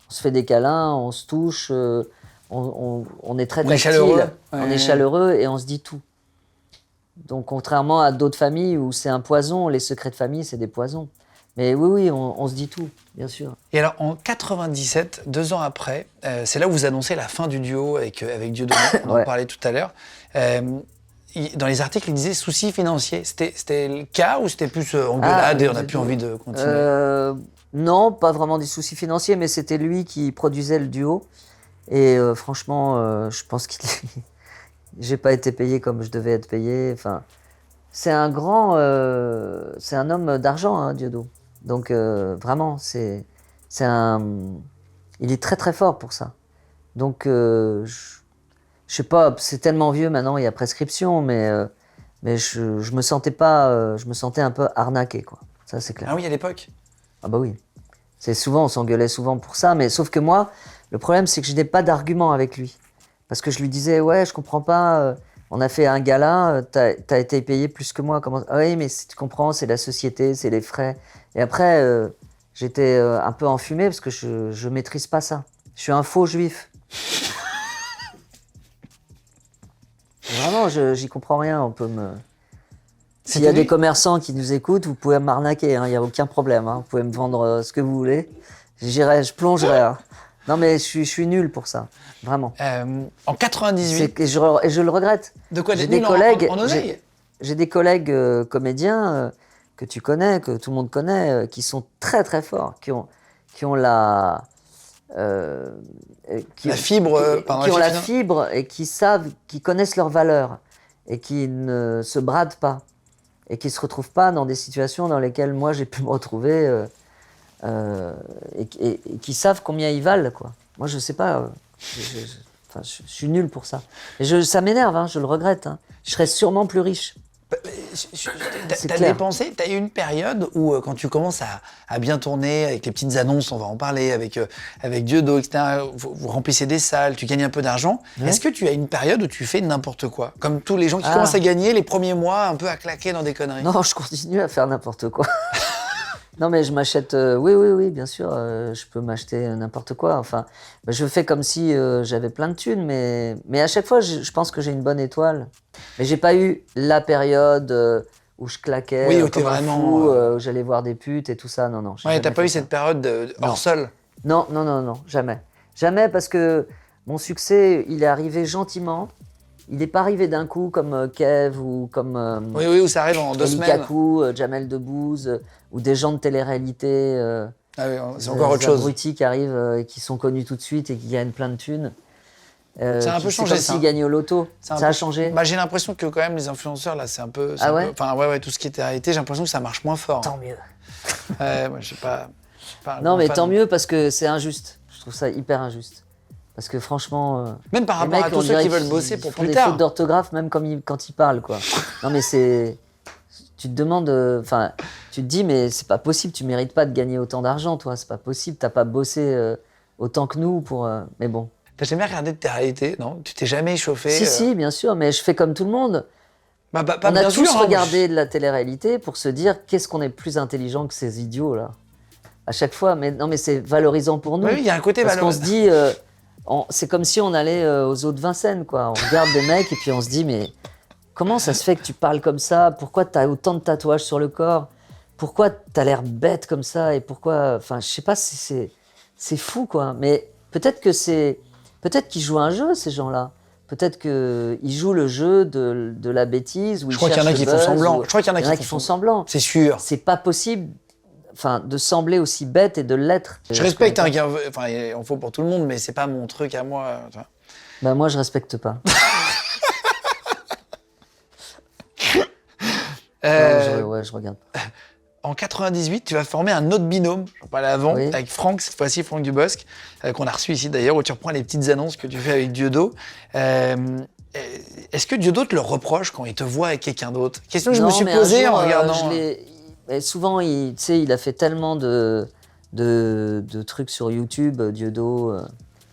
fait des câlins, on se touche, on est très tactile, chaleureux. On est chaleureux et on se dit tout. Donc contrairement à d'autres familles où c'est un poison, les secrets de famille c'est des poisons. Mais oui, on se dit tout, bien sûr. Et alors, en 97, 2 ans après, c'est là où vous annoncez la fin du duo avec Dieudonné, on en parlait tout à l'heure. Dans les articles, il disait soucis financiers. C'était le cas ou c'était plus engueulade et on n'a plus envie de continuer? Non, pas vraiment des soucis financiers, mais c'était lui qui produisait le duo. Et franchement, je pense qu'il j'ai pas été payé comme je devais être payé. Enfin, c'est un homme d'argent, hein, Dieudonné. Donc vraiment, c'est un Il est très très fort pour ça. Donc, je sais pas, c'est tellement vieux maintenant, il y a prescription, mais je me sentais pas, je me sentais un peu arnaqué, quoi. Ça, c'est clair. Ah oui, à l'époque. Ah bah oui. C'est souvent, on s'engueulait souvent pour ça, mais sauf que moi, le problème, c'est que je n'ai pas d'argument avec lui. Parce que je lui disais, ouais, je comprends pas, on a fait un gala, t'as été payé plus que moi. Comment... Ah oui, mais si tu comprends, c'est la société, c'est les frais. Et après, j'étais un peu enfumé parce que je maîtrise pas ça. Je suis un faux juif. Vraiment, j'y comprends rien. On peut me... S'il y a des commerçants qui nous écoutent, vous pouvez m'arnaquer, il n'y a aucun problème. Hein. Vous pouvez me vendre ce que vous voulez. J'irai, je plongerai. Hein. Non, mais je suis nul pour ça, vraiment. En 98. Et je le regrette. De quoi? J'ai des collègues, en oseille? j'ai des collègues comédiens que tu connais, que tout le monde connaît, qui sont très très forts, qui ont la la fibre, qui ont la fibre et qui connaissent leurs valeurs et qui ne se bradent pas et qui se retrouvent pas dans des situations dans lesquelles moi j'ai pu me retrouver et qui savent combien ils valent, quoi. Moi je sais pas, enfin, je suis nul pour ça. Et ça m'énerve, hein, je le regrette. Hein. Je serais sûrement plus riche. T'as dépensé, t'as eu une période où quand tu commences à bien tourner avec les petites annonces, on va en parler, avec Dieudo, etc., vous remplissez des salles, tu gagnes un peu d'argent. Ouais. Est-ce que tu as une période où tu fais n'importe quoi? Comme tous les gens qui commencent à gagner les premiers mois, un peu à claquer dans des conneries. Non, je continue à faire n'importe quoi. Non, mais je m'achète... oui, bien sûr, je peux m'acheter n'importe quoi. Enfin, je fais comme si j'avais plein de thunes, mais à chaque fois, je pense que j'ai une bonne étoile. Mais j'ai pas eu la période où je claquais oui, comme un fou, où j'allais voir des putes et tout ça. Non. Ouais, t'as pas eu cette période hors sol? Non, jamais. Jamais, parce que mon succès, il est arrivé gentiment. Il n'est pas arrivé d'un coup comme Kev ou comme... oui, où ça arrive en 2 semaines. Kakou, Jamel Debbouze, ou des gens de télé-réalité. Ah oui, c'est encore autre chose. Des abrutis qui arrivent et qui sont connus tout de suite et qui gagnent plein de thunes. Ça a un peu changé, ça. C'est comme s'ils gagnaient au loto. Ça a changé. Bah, j'ai l'impression que quand même les influenceurs, là, c'est un peu... Ah ouais? Enfin, ouais, tout ce qui était arrêté, j'ai l'impression que ça marche moins fort. Tant mieux. Moi, je sais pas non, mais tant mieux parce que c'est injuste. Je trouve ça hyper injuste. Parce que franchement... même par rapport à tous ceux qui veulent bosser pour plus tard. Ils font des fautes d'orthographe même quand ils parlent, quoi. Non, mais c'est... Tu te demandes... Enfin, tu te dis, mais c'est pas possible, tu mérites pas de gagner autant d'argent, toi. C'est pas possible, t'as pas bossé autant que nous pour... Mais bon. T'as jamais regardé de tes réalités, non? Tu t'es jamais échauffé? Si, bien sûr, mais je fais comme tout le monde. On a tous regardé de la télé-réalité pour se dire qu'est-ce qu'on est plus intelligent que ces idiots-là. À chaque fois, mais non, mais c'est valorisant pour nous. Oui, il y a un côté valorisant. Parce qu'on se dit... c'est comme si on allait aux eaux de Vincennes, quoi. On regarde des mecs et puis on se dit, mais comment ça se fait que tu parles comme ça? Pourquoi tu as autant de tatouages sur le corps? Pourquoi tu as l'air bête comme ça? Et pourquoi... Enfin, je sais pas, c'est fou, quoi. Mais peut-être qu'ils jouent un jeu, ces gens-là. Peut-être qu'ils jouent le jeu de la bêtise. Je crois qu'il y en a qui font semblant. Je crois qu'il y en a qui font semblant. C'est sûr. C'est pas possible... Enfin, de sembler aussi bête et de l'être. Je respecte, enfin, il en faut pour tout le monde, mais c'est pas mon truc à moi. Bah moi, je respecte pas. Je regarde. En 98, tu vas former un autre binôme, j'en parlais avant, avec Franck, cette fois-ci Franck Dubosc, qu'on a reçu ici d'ailleurs, où tu reprends les petites annonces que tu fais avec Dieudo. Est-ce que Dieudo te le reproche quand il te voit avec quelqu'un d'autre? Question que je me suis posée en regardant... Et souvent, il a fait tellement de trucs sur YouTube, Dieudo.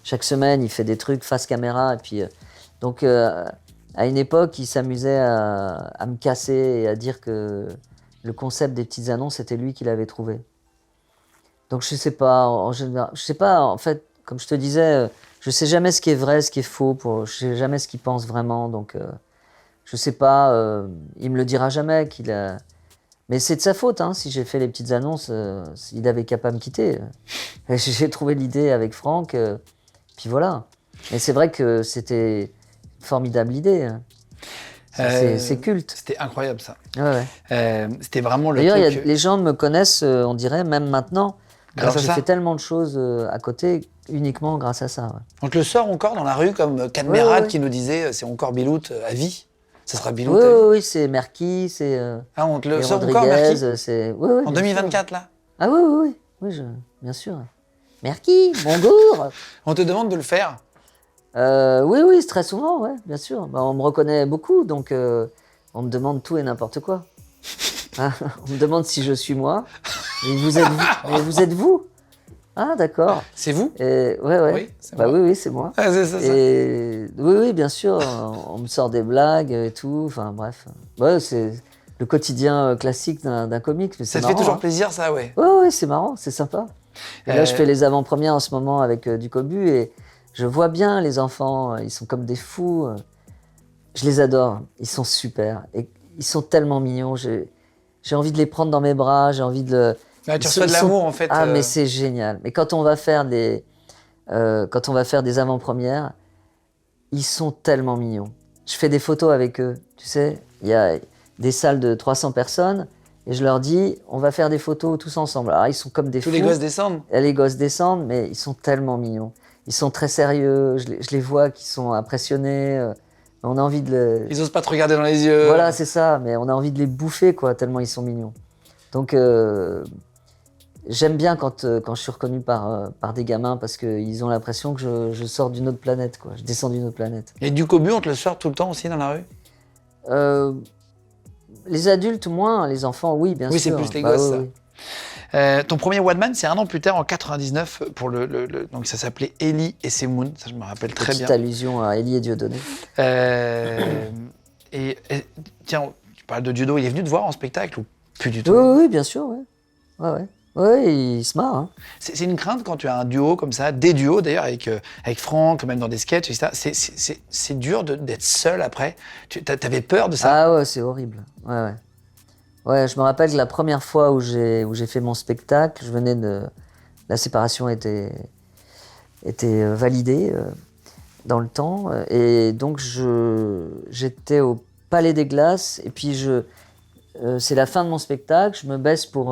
Chaque semaine, il fait des trucs face caméra. Et puis, donc, à une époque, il s'amusait à me casser et à dire que le concept des petites annonces, c'était lui qui l'avait trouvé. Donc, je sais pas, en général, je sais pas, en fait, comme je te disais, je sais jamais ce qui est vrai, ce qui est faux. Je sais jamais ce qu'il pense vraiment. Donc, je sais pas, il me le dira jamais qu'il a... Mais c'est de sa faute, hein, si j'ai fait les petites annonces, il avait qu'à pas me quitter. J'ai trouvé l'idée avec Franck, puis voilà. Mais c'est vrai que c'était une formidable idée. C'est culte. C'était incroyable, ça. Ouais. C'était vraiment le D'ailleurs, truc... les gens me connaissent, on dirait, même maintenant. Grâce à ça. J'ai fait tellement de choses à côté, uniquement grâce à ça. Ouais. On te le sort encore dans la rue, comme Cadmerade qui nous disait, c'est encore Bilout à vie. Ça sera Bilout. Oui, c'est Merki, c'est. On te le sort Rodriguez, encore, Merki c'est. En 2024, là? Ah oui, bien sûr. Merci, bonjour. On te demande de le faire. Oui, oui, c'est très souvent, ouais, bien sûr. Bah, on me reconnaît beaucoup, donc on me demande tout et n'importe quoi. Ah, on me demande si je suis moi. Et vous êtes vous? Ah, d'accord. C'est vous? Et, ouais. Oui, c'est bah moi. oui, c'est moi. Ah, c'est ça. Et oui, bien sûr, on me sort des blagues et tout. Enfin, bref. Ouais, c'est le quotidien classique d'un comique. Mais Ça c'est te fait marrant, toujours hein. plaisir, ça, ouais. Ouais, c'est marrant, c'est sympa. Et là, je Euh, fais les avant-premières en ce moment avec du Cobu et je vois bien les enfants, ils sont comme des fous. Je les adore, ils sont super. Et ils sont tellement mignons. J'ai envie de les prendre dans mes bras, j'ai envie de... Ouais, tu Ils reçois de ils sont- l'amour, en fait. Ah, mais c'est génial. Mais quand on va faire des avant-premières, ils sont tellement mignons. Je fais des photos avec eux. Tu sais, il y a des salles de 300 personnes et je leur dis, on va faire des photos tous ensemble. Alors, ils sont comme des Tous fous. les gosses descendent. Et les gosses descendent, mais ils sont tellement mignons. Ils sont très sérieux. Je les vois qui sont impressionnés. On a envie de Ils osent pas te regarder dans les yeux. Voilà, c'est ça. Mais on a envie de les bouffer, quoi, tellement ils sont mignons. Donc, j'aime bien quand je suis reconnu par des gamins parce qu'ils ont l'impression que je sors d'une autre planète, quoi. Je descends d'une autre planète. Et du cobu, on te le sort tout le temps aussi dans la rue? Les adultes, moins. Les enfants, oui, bien Oui, sûr. c'est plus les Bah, gosses, oui, ça. oui. Ton premier one man, c'est un an plus tard, en 99, pour donc ça s'appelait Ellie et Semoun, ça je me rappelle très Petite bien. allusion à Élie et Dieudonné. Et tiens, tu parles de judo, il est venu te voir en spectacle ou plus du tout? Oui, oui, bien sûr, ouais. Ouais. Ouais, il se marre, hein. C'est une crainte quand tu as un duo comme ça, des duos d'ailleurs, avec Franck, même dans des sketchs, etc. C'est dur d'être seul après. T'avais peur de ça? Ah ouais, c'est horrible. Ouais. Ouais, je me rappelle que la première fois où j'ai fait mon spectacle, la séparation était validée dans le temps, et donc j'étais au Palais des Glaces, et puis c'est la fin de mon spectacle, je me baisse pour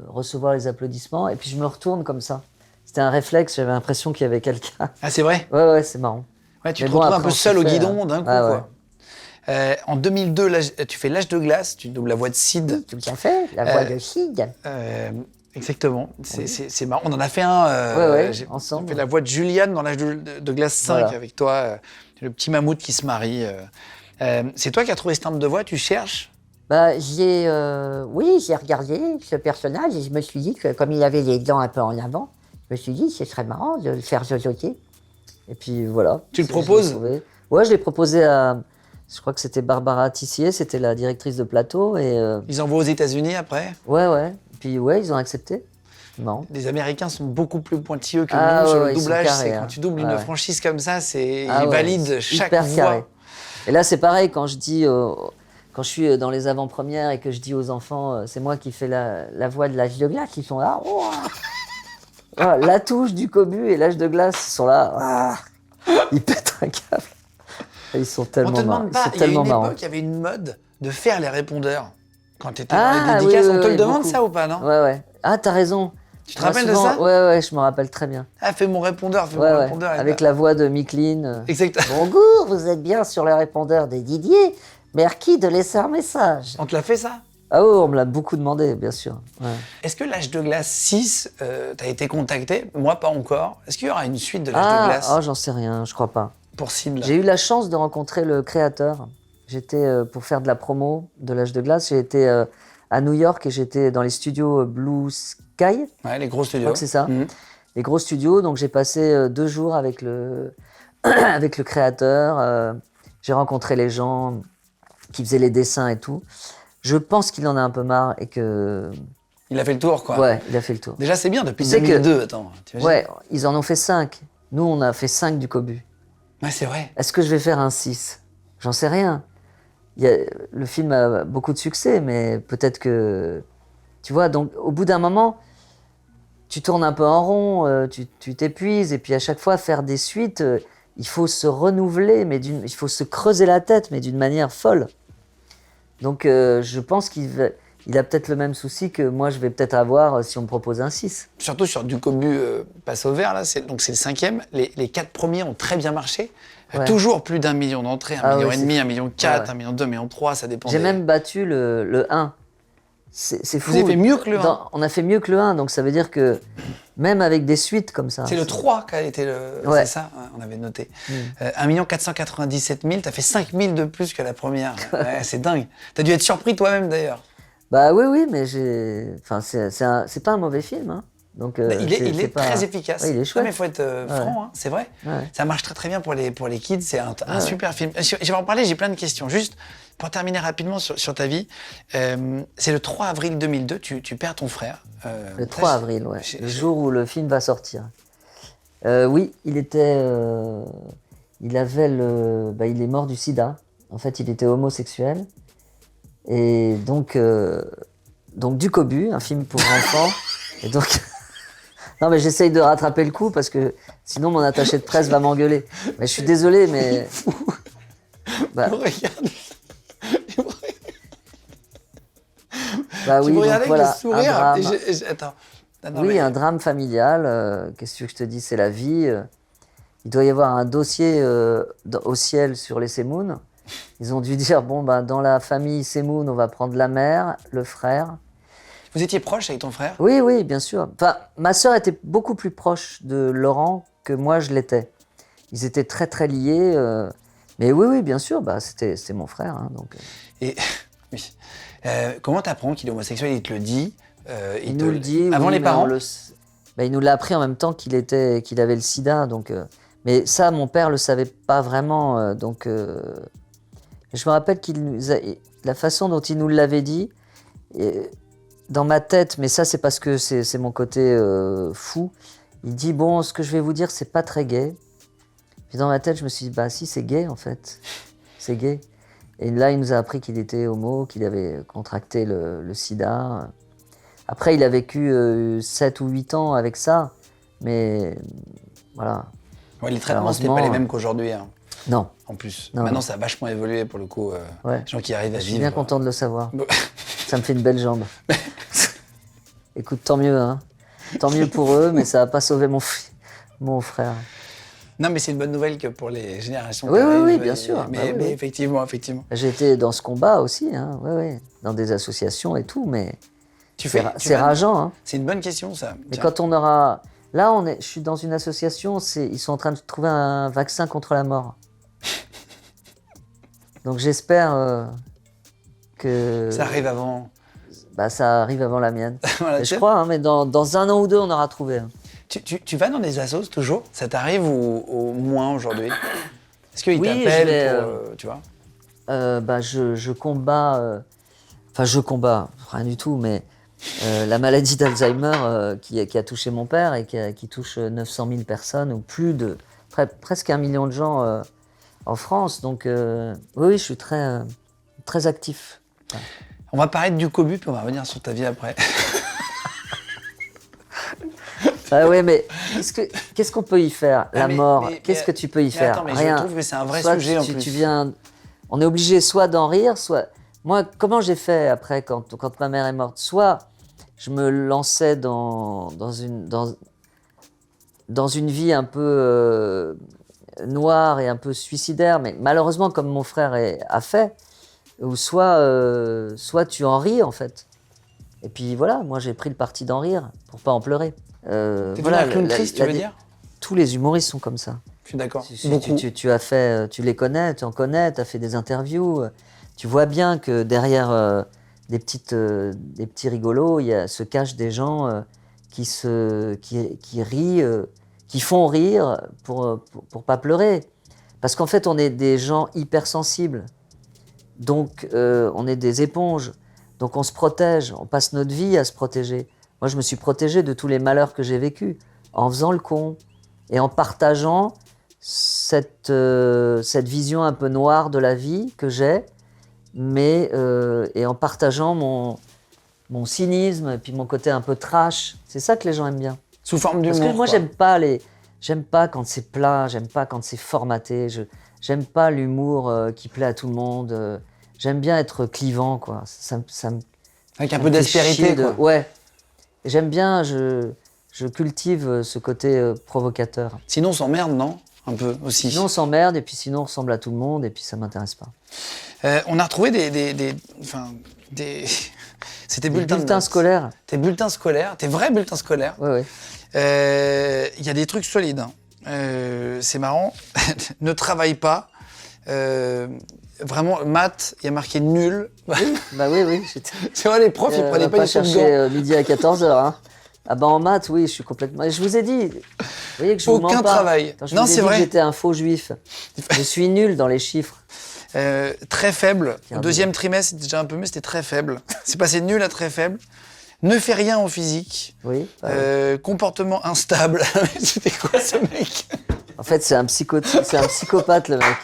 recevoir les applaudissements, et puis je me retourne comme ça. C'était un réflexe, j'avais l'impression qu'il y avait quelqu'un. Ah, c'est vrai? Ouais, c'est marrant. Ouais, tu Mais te bon, retrouves un après, peu on seul s'y au fait, guidon hein. d'un coup, Ah, quoi. En 2002, tu fais L'Âge de glace, tu doubles la voix de Sid. Tout à fait, la voix de Sid. Exactement, c'est marrant. On en a fait un, ensemble. On fait la voix de Juliane dans L'Âge de glace 5 Voilà. avec toi, le petit mammouth qui se marie. C'est toi qui as trouvé ce timbre de voix, tu cherches? Bah, j'ai regardé ce personnage et je me suis dit que comme il avait les dents un peu en avant, je me suis dit ce serait marrant de le faire zozoter. Et puis voilà. Tu le Je l'ai proposes? trouvé. Ouais, je l'ai proposé à... Je crois que c'était Barbara Tissier, c'était la directrice de plateau. Et Ils envoient aux États-Unis après. ouais. Puis ouais, ils ont accepté. Non. Les Américains sont beaucoup plus pointilleux que Ah, nous sur ouais, le ils sont doublage. carrés, C'est hein. quand tu doubles Ah, une ouais. franchise comme ça, ils Ah ouais, valident c'est chaque hyper voix. carré. Et là, c'est pareil, quand je suis dans les avant-premières et que je dis aux enfants, c'est moi qui fais la voix de L'Âge de glace, ils sont là. Oh ah, la touche du Cobu et L'Âge de glace, ils sont là. Ah ils pètent un câble. Ils sont On tellement te marrants. demande Ils pas, sont il y a tellement une marrants. époque, il y avait une mode de faire les répondeurs. Quand tu étais Ah, dans les dédicaces, oui, on te oui, le demande beaucoup. ça ou pas, non? Ouais. Ah, t'as raison. Tu te rappelles de souvent- ça? Ouais, je me rappelle très bien. Ah, fais mon répondeur, fais Ouais, mon ouais. répondeur. Avec la voix de Micheline. Exactement. Bonjour, vous êtes bien sur le répondeur de Didier. Merci de laisser un message. On te l'a fait ça? Ah oui, on me l'a beaucoup demandé, bien sûr. Ouais. Est-ce que L'Âge de glace 6, t'as été contacté? Moi, pas encore. Est-ce qu'il y aura une suite de L'Âge de glace J'en sais rien, je crois pas. pour Sid là? J'ai eu la chance de rencontrer le créateur. J'étais, pour faire de la promo de L'Âge de glace, j'ai été à New York et j'étais dans les studios Blue Sky, Ouais, les gros je studios. crois que c'est ça. Mhm. Les gros studios, donc j'ai passé 2 jours avec le, avec le créateur. J'ai rencontré les gens qui faisaient les dessins et tout. Je pense qu'il en a un peu marre et que... Il a fait le tour, quoi. Ouais, il a fait le tour. Déjà, c'est bien depuis Tu sais que- 2002, attends. T'imagines? Ouais, ils en ont fait 5. Nous, on a fait 5 du Cobu. Ouais, c'est vrai. Est-ce que je vais faire un 6? J'en sais rien. Le film a beaucoup de succès, mais peut-être que... Tu vois, donc au bout d'un moment, tu tournes un peu en rond, tu t'épuises, et puis à chaque fois, faire des suites, il faut se renouveler, mais il faut se creuser la tête, mais d'une manière folle. Donc je pense il a peut-être le même souci que moi, je vais peut-être avoir si on me propose un 6. Surtout sur du Cobu passe au vert, là, donc c'est le 5e. Les 4 premiers ont très bien marché. Ouais. Toujours plus d'1 million d'entrées, 1,5 Ah million, oui, 1,5 million, 1,4 million, 1,2 million, 1,3, ça dépend. J'ai même battu le 1. c'est fou. Vous avez fait mieux que le 1. On a fait mieux que le 1, donc ça veut dire que même avec des suites comme ça. C'est le 3 qui a été le... Ouais. C'est ça, on avait noté. 1 497 000, t'as fait 5 000 de plus que la première. Ouais, c'est dingue. T'as dû être surpris toi-même d'ailleurs. Bah oui, mais enfin, c'est pas un mauvais film, hein. Donc, Il est pas... très efficace. Ouais, il est chouette. Non, mais il faut être franc, hein, c'est vrai. Ouais. Ça marche très très bien pour les kids, c'est un super film. Je vais en parler, j'ai plein de questions. Juste pour terminer rapidement sur ta vie, c'est le 3 avril 2002, tu perds ton frère. Le 3 avril, ouais, le jour où le film va sortir. Oui, il était... il est mort du sida. En fait, il était homosexuel. Et donc du cobu, un film pour enfants. Et donc... Non, mais j'essaye de rattraper le coup parce que sinon mon attaché de presse va m'engueuler. Mais je suis désolé, mais... Bah, Regarde. bah Tu oui, me donc regardais voilà, avec le sourire. un drame. Attends. Non, Oui, mais- un drame familial. Qu'est-ce que tu veux que je te dise, c'est la vie. Il doit y avoir un dossier au ciel sur les Semoun. Ils ont dû dire, bon, bah, dans la famille Semoun, on va prendre la mère, le frère. Vous étiez proche avec ton frère? Oui, oui, bien sûr. Enfin, ma sœur était beaucoup plus proche de Laurent que moi je l'étais. Ils étaient très très liés. Mais oui, oui, bien sûr, bah, c'était mon frère. Hein, donc. Et oui. Comment t'apprends qu'il est homosexuel? Il te le dit? Il nous le dit. Avant oui, les mais parents? Bah, il nous l'a appris en même temps qu'il avait le sida. Donc, mais ça, mon père le savait pas vraiment. Je me rappelle la façon dont il nous l'avait dit. Dans ma tête, mais ça c'est parce que c'est mon côté fou, il dit bon, ce que je vais vous dire c'est pas très gay. Puis dans ma tête je me suis dit bah si, c'est gay en fait, c'est gay. Et là il nous a appris qu'il était homo, qu'il avait contracté le sida. Après il a vécu 7 ou 8 ans avec ça, mais voilà. Ouais, les traitements c'était pas les mêmes qu'aujourd'hui. Hein. Non. En plus, Non, maintenant non. ça a vachement évolué pour le coup. Ouais. Les gens qui arrivent à Je vivre. suis bien content de le savoir. Bon. Ça me fait une belle jambe. Écoute, tant mieux, hein. Tant mieux pour eux, mais ça va pas sauver mon frère. Non, mais c'est une bonne nouvelle que pour les générations Oui, qui oui, arrivent. oui, bien sûr. Mais, Bah oui, mais oui. effectivement. J'ai été dans ce combat aussi, hein. Oui, oui. Dans des associations et tout, mais c'est vas- rageant, hein. C'est une bonne question, ça. Et Tiens. quand on aura... Là, je suis dans une association, ils sont en train de trouver un vaccin contre la mort. Donc j'espère que... Ça arrive avant. Bah, ça arrive avant la mienne. Voilà, Et je tiens. crois, hein, mais dans 1 an ou 2, on aura trouvé. Hein. Tu vas dans des assos toujours? Ça t'arrive ou moins aujourd'hui? Est-ce qu'ils Oui, t'appellent je vais, pour. Tu vois? Bah, je combats... Enfin, je combats, rien du tout, mais la maladie d'Alzheimer qui a touché mon père et qui touche 900 000 personnes ou plus de... presque 1 million de gens en France. Donc, oui, je suis très, très actif. On va parler du Cobu, puis on va revenir sur ta vie après. Ah ouais, mais qu'est-ce qu'on peut y faire? La mais- mort, mais- qu'est-ce que tu peux y mais faire? attends, mais Rien. je trouve que c'est un vrai Soit sujet en tu plus. viens... On est obligé soit d'en rire, soit... Moi, comment j'ai fait après, quand ma mère est morte? Soit je me lançais dans une vie un peu noire et un peu suicidaire, mais malheureusement, comme mon frère a fait, ou soit tu en ris, en fait. Et puis voilà, moi j'ai pris le parti d'en rire, pour pas en pleurer. T'es devenu un clown triste, tu veux dire? Tous les humoristes sont comme ça. Je suis d'accord. Tu les connais, tu en connais, tu as fait des interviews. Tu vois bien que derrière des petits rigolos, se cachent des gens qui rient, qui font rire pour pas pleurer. Parce qu'en fait, on est des gens hypersensibles. Donc, on est des éponges. Donc, on se protège. On passe notre vie à se protéger. Moi, je me suis protégé de tous les malheurs que j'ai vécus en faisant le con et en partageant cette vision un peu noire de la vie que j'ai, mais et en partageant mon cynisme et puis mon côté un peu trash. C'est ça que les gens aiment bien. Sous forme d'humour. Parce que moi, quoi. j'aime pas quand c'est plat, j'aime pas quand c'est formaté, j'aime pas l'humour qui plaît à tout le monde. J'aime bien être clivant, quoi. Avec un peu d'aspérité, quoi. Ouais. Et j'aime bien, je cultive ce côté provocateur. Sinon, on s'emmerde, non? Un peu aussi. Sinon, on s'emmerde, et puis sinon, on ressemble à tout le monde, et puis ça m'intéresse pas. On a retrouvé des C'est tes Des bulletins de bulletins notes. scolaires. Tes bulletins scolaires, tes vrais bulletins scolaires. Ouais, ouais. Il y a des trucs solides. Hein. C'est marrant. Ne travaille pas. Vraiment, maths, il y a marqué nul. Bah oui. Tu vois, les profs, ils prenaient va pas pas du tout de chercher gants. midi à 14h. Hein. Ah bah en maths, oui, je suis complètement... Je vous ai dit, vous voyez que je vous mens Aucun pas. travail. Quand je Non, vous ai c'est dit vrai. que j'étais un faux juif. Je suis nul dans les chiffres. Très faible. Au Regardez. deuxième trimestre, c'était déjà un peu mieux, c'était très faible. C'est passé de nul à très faible. Ne fais rien en physique. Oui. bah, Comportement instable. C'était quoi ce mec? En fait, c'est un psychopathe, le mec.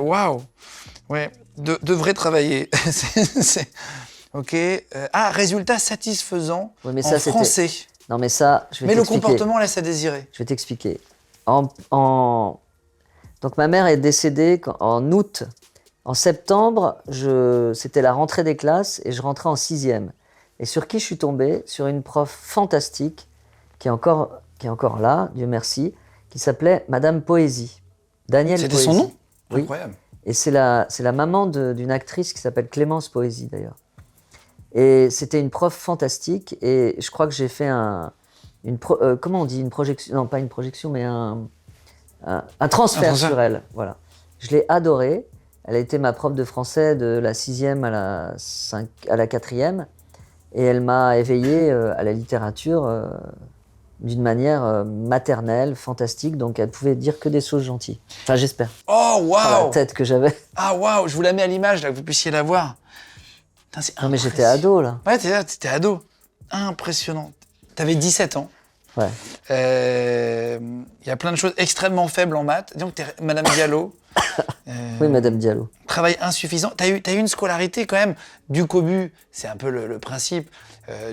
Waouh. Ouais. Devrait travailler. Ok. Résultat satisfaisant Ouais, mais en ça, c'était- français. Non, mais ça, je vais Mais le t'expliquer. comportement laisse à désirer. Je vais t'expliquer. Donc, ma mère est décédée en août. En septembre, c'était la rentrée des classes et je rentrais en 6e. Et sur qui je suis tombé? Sur une prof fantastique qui est encore là, Dieu merci, qui s'appelait Madame Poésie. Danielle C'était Poésie. son nom? Oui. Incroyable. Et c'est la maman d'une actrice qui s'appelle Clémence Poésie, d'ailleurs. Et c'était une prof fantastique. Et je crois que j'ai fait comment on dit? Une projection? Non, pas une projection, mais un transfert sur elle. Voilà. Je l'ai adorée. Elle a été ma prof de français de la 6e à la 4e. Et elle m'a éveillé à la littérature d'une manière maternelle, fantastique. Donc elle pouvait dire que des choses gentilles. Enfin, j'espère. Oh, Par la waouh! tête que j'avais. Ah, waouh! Je vous la mets à l'image, là, que vous puissiez la voir. Putain, c'est Non, mais j'étais impressionnant. ado, là. Ouais, t'étais ado. Impressionnant. T'avais 17 ans. Ouais. Il y a plein de choses extrêmement faibles en maths. Donc, t'es Madame Diallo. Oui, Madame Diallo. Travail insuffisant. T'as eu une scolarité quand même. Du cobu, c'est un peu le principe.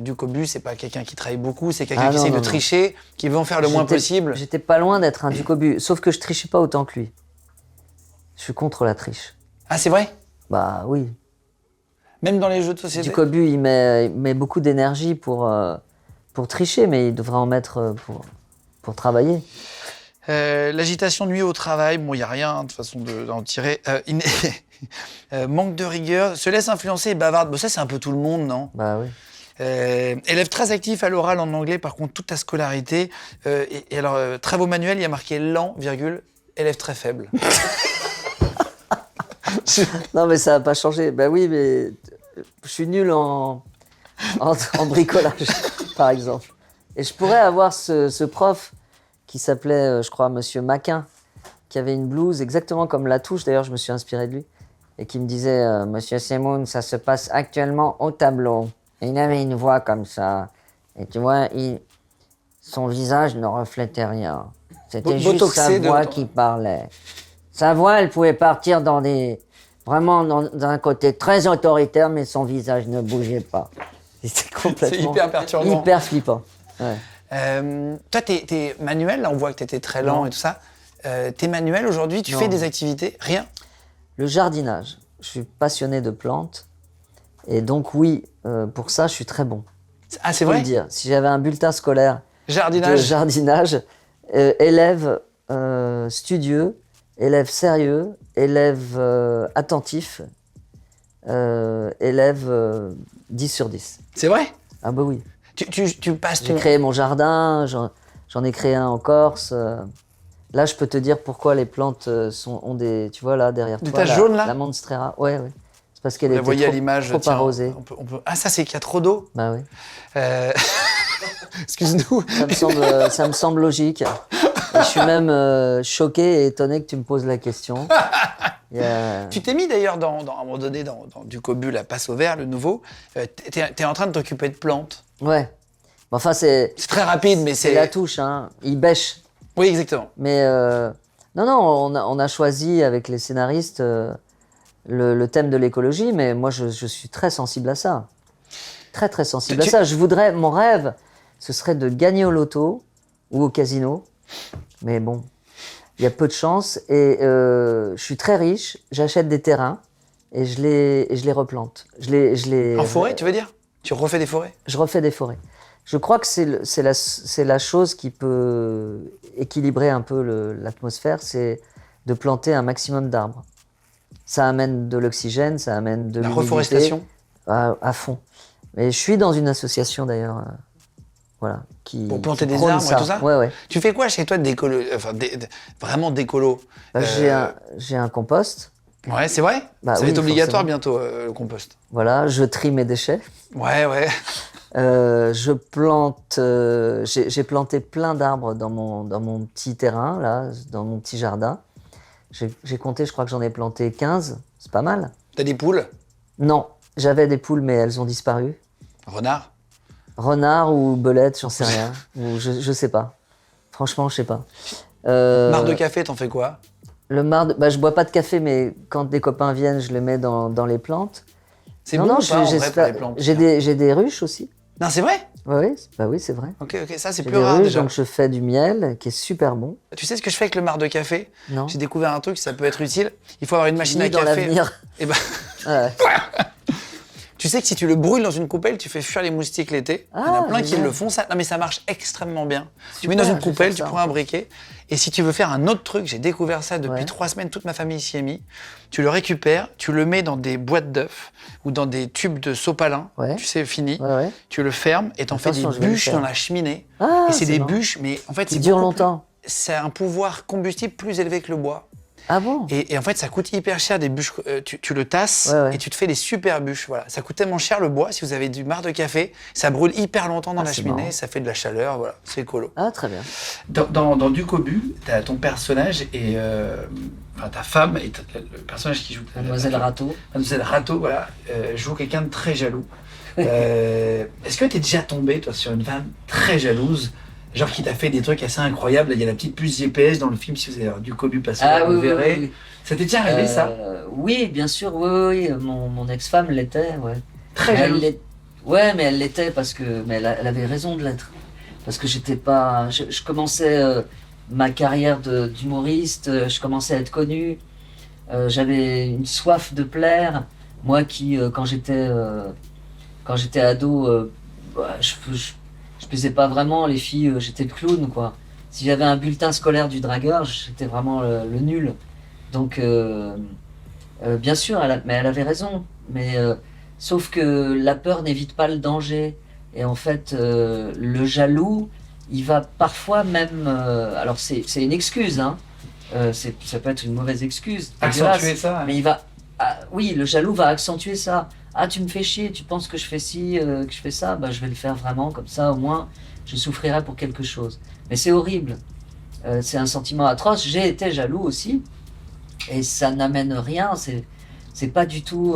Du cobu, c'est pas quelqu'un qui travaille beaucoup, c'est quelqu'un Ah qui non, essaye non, de non. tricher, qui veut en faire le moins possible. J'étais pas loin d'être un ducobu, sauf que je trichais pas autant que lui. Je suis contre la triche. Ah, c'est vrai? Bah oui. Même dans les jeux de société? Ducobu, il met beaucoup d'énergie pour tricher, mais il devrait en mettre pour travailler. L'agitation nuit au travail, bon, il n'y a rien hein, de façon d'en tirer. Manque de rigueur, se laisse influencer et bavarde. Bon, ça, c'est un peu tout le monde, non? Bah oui. Élève très actif à l'oral en anglais, par contre, toute ta scolarité. Et alors, travaux manuels, il y a marqué lent, virgule, élève très faible. Non, mais ça n'a pas changé. Bah oui, mais je suis nul en bricolage, par exemple. Et je pourrais avoir ce prof qui s'appelait, je crois, Monsieur Maquin, qui avait une blouse exactement comme la touche. D'ailleurs, je me suis inspiré de lui. Et qui me disait, Monsieur Semoun, ça se passe actuellement au tableau. Et il avait une voix comme ça. Et tu vois, son visage ne reflétait rien. C'était juste sa Botoxé de voix longtemps. qui parlait. Sa voix, elle pouvait partir vraiment dans un côté très autoritaire, mais son visage ne bougeait pas. C'était complètement... C'est hyper perturbant. Hyper flippant. Ouais. Toi, t'es manuel, là, on voit que t'étais très lent Non. et tout ça. T'es manuel aujourd'hui, tu Non. fais des activités? Rien? Le jardinage. Je suis passionné de plantes. Et donc, oui, pour ça, je suis très bon. Ah, c'est Faut le vrai? dire. Si j'avais un bulletin scolaire de Jardinage? jardinage, élève studieux, élève sérieux, élève attentif, élève 10 sur 10. C'est vrai? Ah bah oui. Tu passes J'ai ton... créé mon jardin, j'en ai créé un en Corse. Là, je peux te dire pourquoi les plantes ont des... Tu vois, là, derrière Des toi, taches jaunes, là? la monstera. Ouais. C'est parce qu'elle Vous la voyez à était l'image, trop tiens, arrosée. on peut... Ah, ça, c'est qu'il y a trop d'eau? Bah oui. Excuse-nous. Ça me semble logique. Et je suis même choqué et étonné que tu me poses la question. Tu t'es mis d'ailleurs à un moment donné dans du cobu, la passe au vert, le nouveau. T'es en train de t'occuper de plantes. Ouais. Mais enfin, c'est C'est très rapide, mais c'est... la touche, hein. Il bêche. Oui, exactement. Mais non, on a choisi avec les scénaristes le thème de l'écologie, mais moi, je suis très sensible à ça. Très, très sensible à ça. Mon rêve, ce serait de gagner au loto ou au casino. Mais bon, il y a peu de chance. Et je suis très riche, j'achète des terrains et je les replante. En forêt, tu veux dire? Tu refais des forêts? Je refais des forêts. Je crois que c'est la chose qui peut équilibrer un peu l'atmosphère, c'est de planter un maximum d'arbres. Ça amène de l'oxygène, ça amène de La l'humidité. reforestation. À fond. Mais je suis dans une association d'ailleurs, voilà, Pour planter qui des prône arbres et tout ça. Ouais. Tu fais quoi chez toi d'écolo, enfin vraiment d'écolo? Bah, j'ai un compost. Ouais, c'est vrai. Bah ça va oui, être obligatoire forcément. bientôt le compost. Voilà, je trie mes déchets. Ouais. Je plante, j'ai planté plein d'arbres dans mon petit terrain, là, dans mon petit jardin. J'ai compté, je crois que j'en ai planté 15, c'est pas mal. T'as des poules? Non, j'avais des poules, mais elles ont disparu. Renard? Renard ou belette, j'en sais rien. Ou je sais pas. Franchement, je sais pas. Marc de café, t'en fais quoi? Le marc, je bois pas de café, mais quand des copains viennent, je le mets dans les plantes. C'est bon ou pas en vrai pour les plantes? J'ai des ruches aussi. Non, c'est vrai? Oui, c'est vrai. Ok, ça c'est J'ai plus des rare ruches, déjà. donc je fais du miel qui est super bon. Tu sais ce que je fais avec le marc de café? Non. J'ai découvert un truc, ça peut être utile. Il faut avoir une machine à Ni dans café. l'avenir. Et ben, Ouais. tu sais que si tu le brûles dans une coupelle, tu fais fuir les moustiques l'été. Il y en a Ah, plein qui génial. le font ça. Non mais ça marche extrêmement bien. Tu Super, mets dans une je vais coupelle, faire tu ça. prends un briquet. Et si tu veux faire un autre truc, j'ai découvert ça depuis Ouais. 3 semaines, toute ma famille s'y est mis. Tu le récupères, tu le mets dans des boîtes d'œufs ou dans des tubes de sopalin. Ouais. Tu sais, fini. Ouais. Tu le fermes et t'en fais des Attention, je vais le bûches faire. dans la cheminée. Ah, et c'est des marrant. bûches, mais en fait, Qui c'est durent beaucoup plus- longtemps. C'est un pouvoir combustible plus élevé que le bois. Ah bon? Et en fait, ça coûte hyper cher des bûches. Tu le tasses Ouais. et tu te fais des super bûches. Voilà. Ça coûte tellement cher le bois. Si vous avez du marc de café, ça brûle hyper longtemps dans la c'est cheminée. marrant. Ça fait de la chaleur. Voilà, c'est écolo. Ah, très bien. Dans Du Cobu, t'as ton personnage et ta femme et le personnage qui joue Mademoiselle Rateau. Mademoiselle Rateau, voilà, joue quelqu'un de très jaloux. Est-ce que t'es déjà tombé toi sur une femme très jalouse? Genre qui t'a fait des trucs assez incroyables. Là, il y a la petite puce GPS dans le film, si vous avez Du Cobu passé, vous le verrez. oui. Ça t'est déjà arrivé, ça? Oui, bien sûr, oui. Mon ex-femme l'était, ouais. Très Mais jalouse. Ouais, mais elle l'était parce que. Mais elle avait raison de l'être. Parce que j'étais pas. Je commençais ma carrière d'humoriste, je commençais à être connu. J'avais une soif de plaire. Moi qui, quand j'étais ado, je plaisais pas vraiment les filles, j'étais le clown, quoi. Si j'avais un bulletin scolaire du dragueur, j'étais vraiment le nul. Donc, bien sûr, mais elle avait raison. Mais sauf que la peur n'évite pas le danger. Et en fait, le jaloux, il va parfois même. Alors, c'est une excuse, hein. Ça peut être une mauvaise excuse. Accentuer dégueulasse, ça. Mais il va. Oui, le jaloux va accentuer ça. Ah, tu me fais chier, tu penses que je fais ci, que je fais ça, bah, je vais le faire vraiment, comme ça, au moins, je souffrirai pour quelque chose. Mais c'est horrible. C'est un sentiment atroce. J'ai été jaloux aussi. Et ça n'amène rien. C'est pas du tout.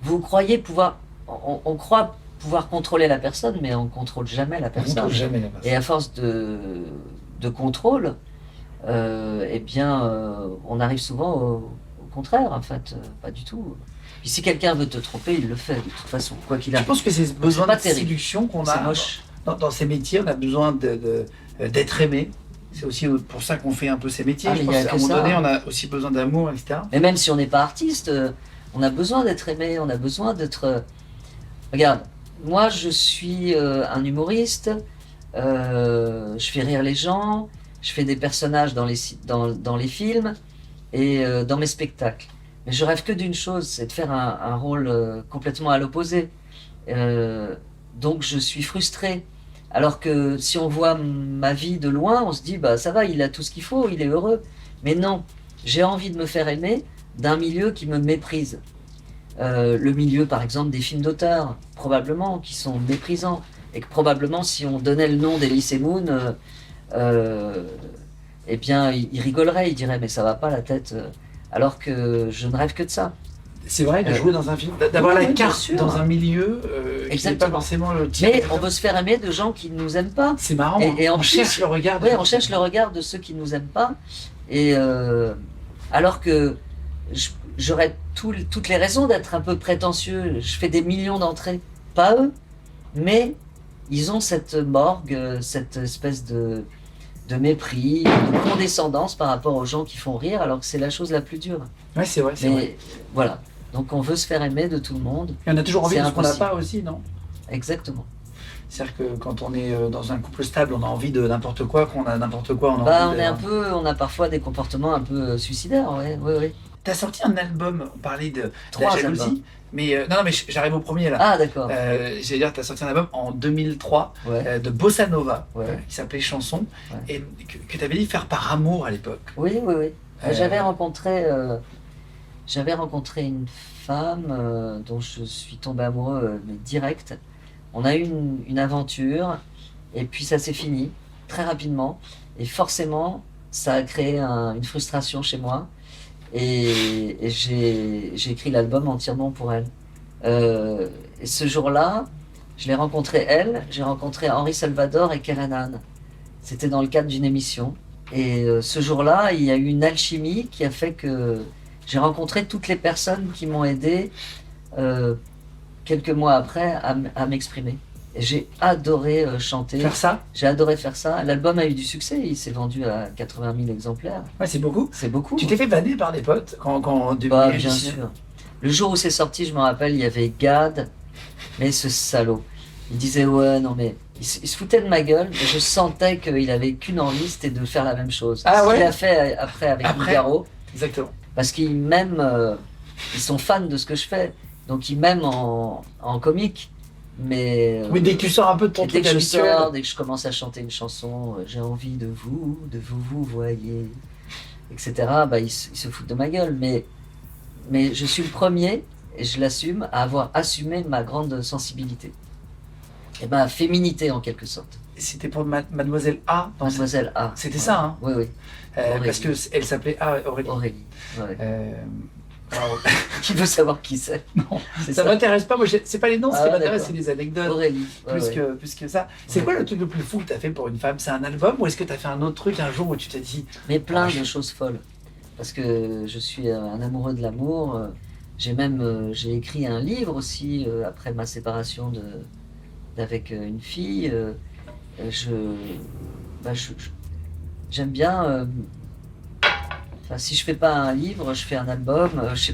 Vous croyez pouvoir. On croit pouvoir contrôler la personne, mais on contrôle jamais la On personne. contrôle jamais la personne. Et à force de contrôle, eh bien, on arrive souvent au contraire, en fait. Pas du tout. Puis si quelqu'un veut te tromper, il le fait, de toute façon, quoi qu'il Je arrive. pense que c'est ce besoin pas de terrible. séduction qu'on C'est a moche. dans ces métiers. On a besoin d'être aimé. C'est aussi pour ça qu'on fait un peu ces métiers. Ah, Je mais pense il y a qu'à un que moment ça, donné, hein. on a aussi besoin d'amour, etc. Mais même si on n'est pas artiste, on a besoin d'être aimé, on a besoin d'être. Regarde, moi je suis un humoriste, je fais rire les gens, je fais des personnages dans les films et dans mes spectacles. Mais je rêve que d'une chose, c'est de faire un rôle complètement à l'opposé. Donc je suis frustré. Alors que si on voit ma vie de loin, on se dit, bah ça va, il a tout ce qu'il faut, il est heureux. Mais non, j'ai envie de me faire aimer d'un milieu qui me méprise. Le milieu, par exemple, des films d'auteur, probablement, qui sont méprisants. Et que probablement, si on donnait le nom d'Elysée Moon, eh bien, il rigolerait, il dirait, mais ça va pas la tête. Alors que je ne rêve que de ça. C'est vrai de jouer dans un film, d'avoir oui, la oui, bien carte sûr. dans un milieu qui n'est pas Exactement. forcément le Mais tien. on veut se faire aimer de gens qui ne nous aiment pas. C'est marrant. Et en on plus- cherche le regard. Oui, on cherche le regard de ceux qui ne nous aiment pas. Et alors que j'aurais toutes les raisons d'être un peu prétentieux. Je fais des millions d'entrées. Pas eux, mais ils ont cette morgue, cette espèce de mépris, de condescendance par rapport aux gens qui font rire, alors que c'est la chose la plus dure. Ouais, c'est vrai, c'est vrai. Mais voilà. Donc on veut se faire aimer de tout le monde. Et on a toujours envie c'est de ce qu'on n'a impossible. pas aussi, non? Exactement. C'est-à-dire que quand on est dans un couple stable, on a envie de n'importe quoi, qu'on a n'importe quoi, on a Bah, envie on a parfois des comportements un peu suicidaires, ouais. T'as sorti un album, on parlait de la 3 jalousie, albums. mais non, mais j'arrive au premier là. Ah, d'accord. J'allais dire, t'as sorti un album en 2003 Ouais. de Bossa Nova, Ouais. qui s'appelait Chanson, Ouais. et que t'avais dit faire par amour à l'époque. Oui, oui, oui. Euh, J'avais rencontré une femme dont je suis tombé amoureux, mais direct. On a eu une aventure, et puis ça s'est fini très rapidement. Et forcément, ça a créé une frustration chez moi. Et j'ai écrit l'album entièrement pour elle. Et ce jour-là, je l'ai rencontrée elle, j'ai rencontré Henri Salvador et Keren Anne. C'était dans le cadre d'une émission. Et ce jour-là, il y a eu une alchimie qui a fait que j'ai rencontré toutes les personnes qui m'ont aidé quelques mois après à m'exprimer. Et j'ai adoré chanter, Faire ça, j'ai adoré faire ça. L'album a eu du succès, il s'est vendu à 80 000 exemplaires. ouais, c'est beaucoup. C'est beaucoup. Tu t'es fait vanner par des potes quand en Bah, 2000, bien sûr. Le jour où c'est sorti, je me rappelle, il y avait Gad, mais ce salaud. Il disait ouais, non mais il se foutait de ma gueule, mais je sentais qu'il avait qu'une envie, c'était de faire la même chose. Ah Ce ouais. qu'il a fait après avec Après. Nougaro, Exactement. parce qu'ils m'aiment, ils sont fans de ce que je fais, donc ils m'aiment en comique. Mais Oui, dès que tu sors un peu de ton et dès truc que je habituel. sors, dès que je commence à chanter une chanson, j'ai envie de vous voyez, etc. Bah, ils se foutent de ma gueule, mais je suis le premier, et je l'assume, à avoir assumé ma grande sensibilité. Et ma féminité en quelque sorte. C'était pour Mademoiselle A. dans cette- Mademoiselle A. C'était Ouais. ça, hein. Oui, oui. Aurélie. Parce que elle s'appelait Aurélie. Aurélie. Ouais. Bravo. Qui veut savoir qui c'est? Non, C'est ça m'intéresse pas. Moi, c'est pas les noms, ce Ah, qui m'intéresse, d'accord. c'est les anecdotes. Aurélie. Ouais, Plus, ouais. plus que ça. C'est quoi le truc le plus fou que tu as fait pour une femme? C'est un album ou est-ce que tu as fait un autre truc un jour où tu t'es dit Mais plein Ah, de choses folles. Parce que je suis un amoureux de l'amour. J'ai écrit un livre aussi après ma séparation d'avec une fille. J'aime bien. Enfin, si je fais pas un livre, je fais un album. Je sais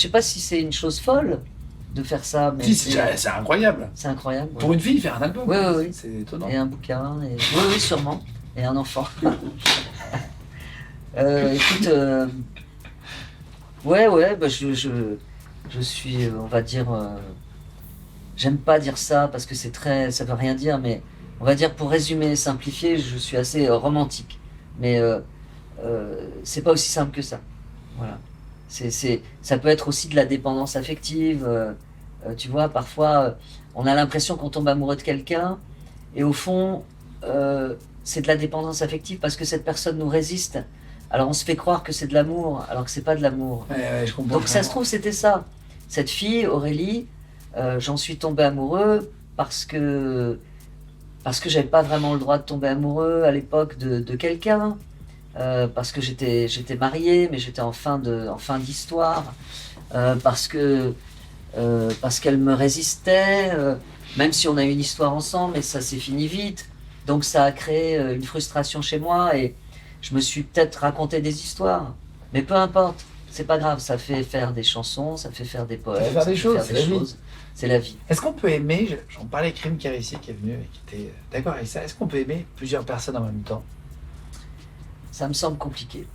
pas si c'est une chose folle de faire ça, mais Si, c'est incroyable. c'est incroyable. Pour une fille, faire un album, Oui, oui, oui. c'est étonnant. Et un bouquin. Oui, oui, sûrement. Et un enfant. Écoute, ouais, bah, je suis, on va dire, j'aime pas dire ça parce que ça veut rien dire, mais on va dire pour résumer, simplifier, je suis assez romantique. Mais c'est pas aussi simple que ça. Voilà. Ça peut être aussi de la dépendance affective. Tu vois, parfois, on a l'impression qu'on tombe amoureux de quelqu'un et au fond, c'est de la dépendance affective parce que cette personne nous résiste. Alors on se fait croire que c'est de l'amour, alors que c'est pas de l'amour. Ouais, je comprends. Donc ça se trouve c'était ça. Cette fille, Aurélie, j'en suis tombé amoureux parce que j'avais pas vraiment le droit de tomber amoureux à l'époque de quelqu'un. Parce que j'étais marié, mais j'étais en fin d'histoire. Parce qu'elle me résistait, même si on a eu une histoire ensemble, mais ça s'est fini vite. Donc ça a créé une frustration chez moi et je me suis peut-être raconté des histoires. Mais peu importe, c'est pas grave, ça fait faire des chansons, ça fait faire des poèmes, faire des choses, c'est la vie. C'est la vie. Est-ce qu'on peut aimer, j'en parlais avec Rim Kérissi qui est venu et qui était d'accord avec ça, est-ce qu'on peut aimer plusieurs personnes en même temps? Ça me semble compliqué.